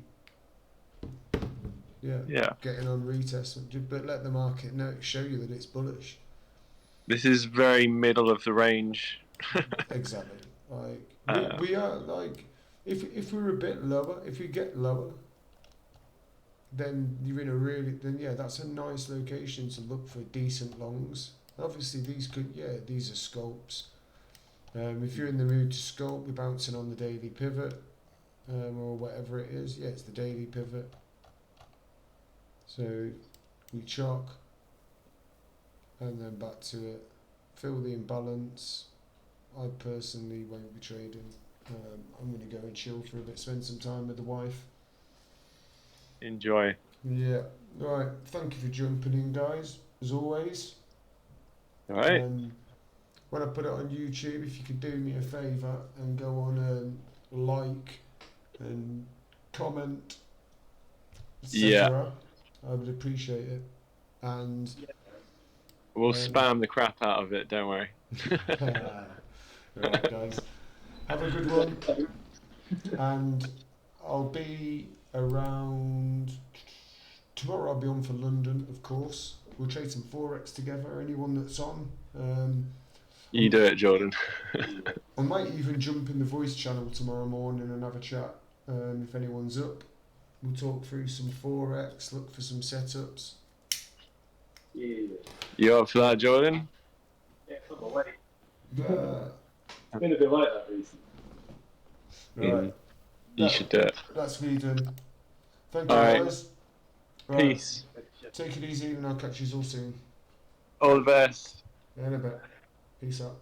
getting on retest. But let the market show you that it's bullish. This is very middle of the range. Exactly. Like we are like, if we're a bit lower, if we get lower, then you're in a that's a nice location to look for decent longs. Obviously these are scalps. If you're in the mood to scalp, we're bouncing on the daily pivot, or whatever it is. Yeah, it's the daily pivot. So we chalk, and then back to it. Fill the imbalance. I personally won't be trading. I'm going to go and chill for a bit, spend some time with the wife. Enjoy. Yeah. All right. Thank you for jumping in, guys. As always. All right. When I put it on YouTube, if you could do me a favour and go on and like and comment, etc., I would appreciate it. And we'll spam the crap out of it. Don't worry. Right, guys. Have a good one. And I'll be around tomorrow. I'll be on for London, of course. We'll trade some Forex together. Anyone that's on. You do it, Jordan. I might even jump in the voice channel tomorrow morning and have a chat. If anyone's up, we'll talk through some Forex, look for some setups. Yeah. You up for that, Jordan? Yeah, come away. It's been a bit like that recently. Right. You should do it. That's me done. Thank you, guys. Right. Peace. Take it easy, and I'll catch you all soon. All the best. In a bit. Peace out.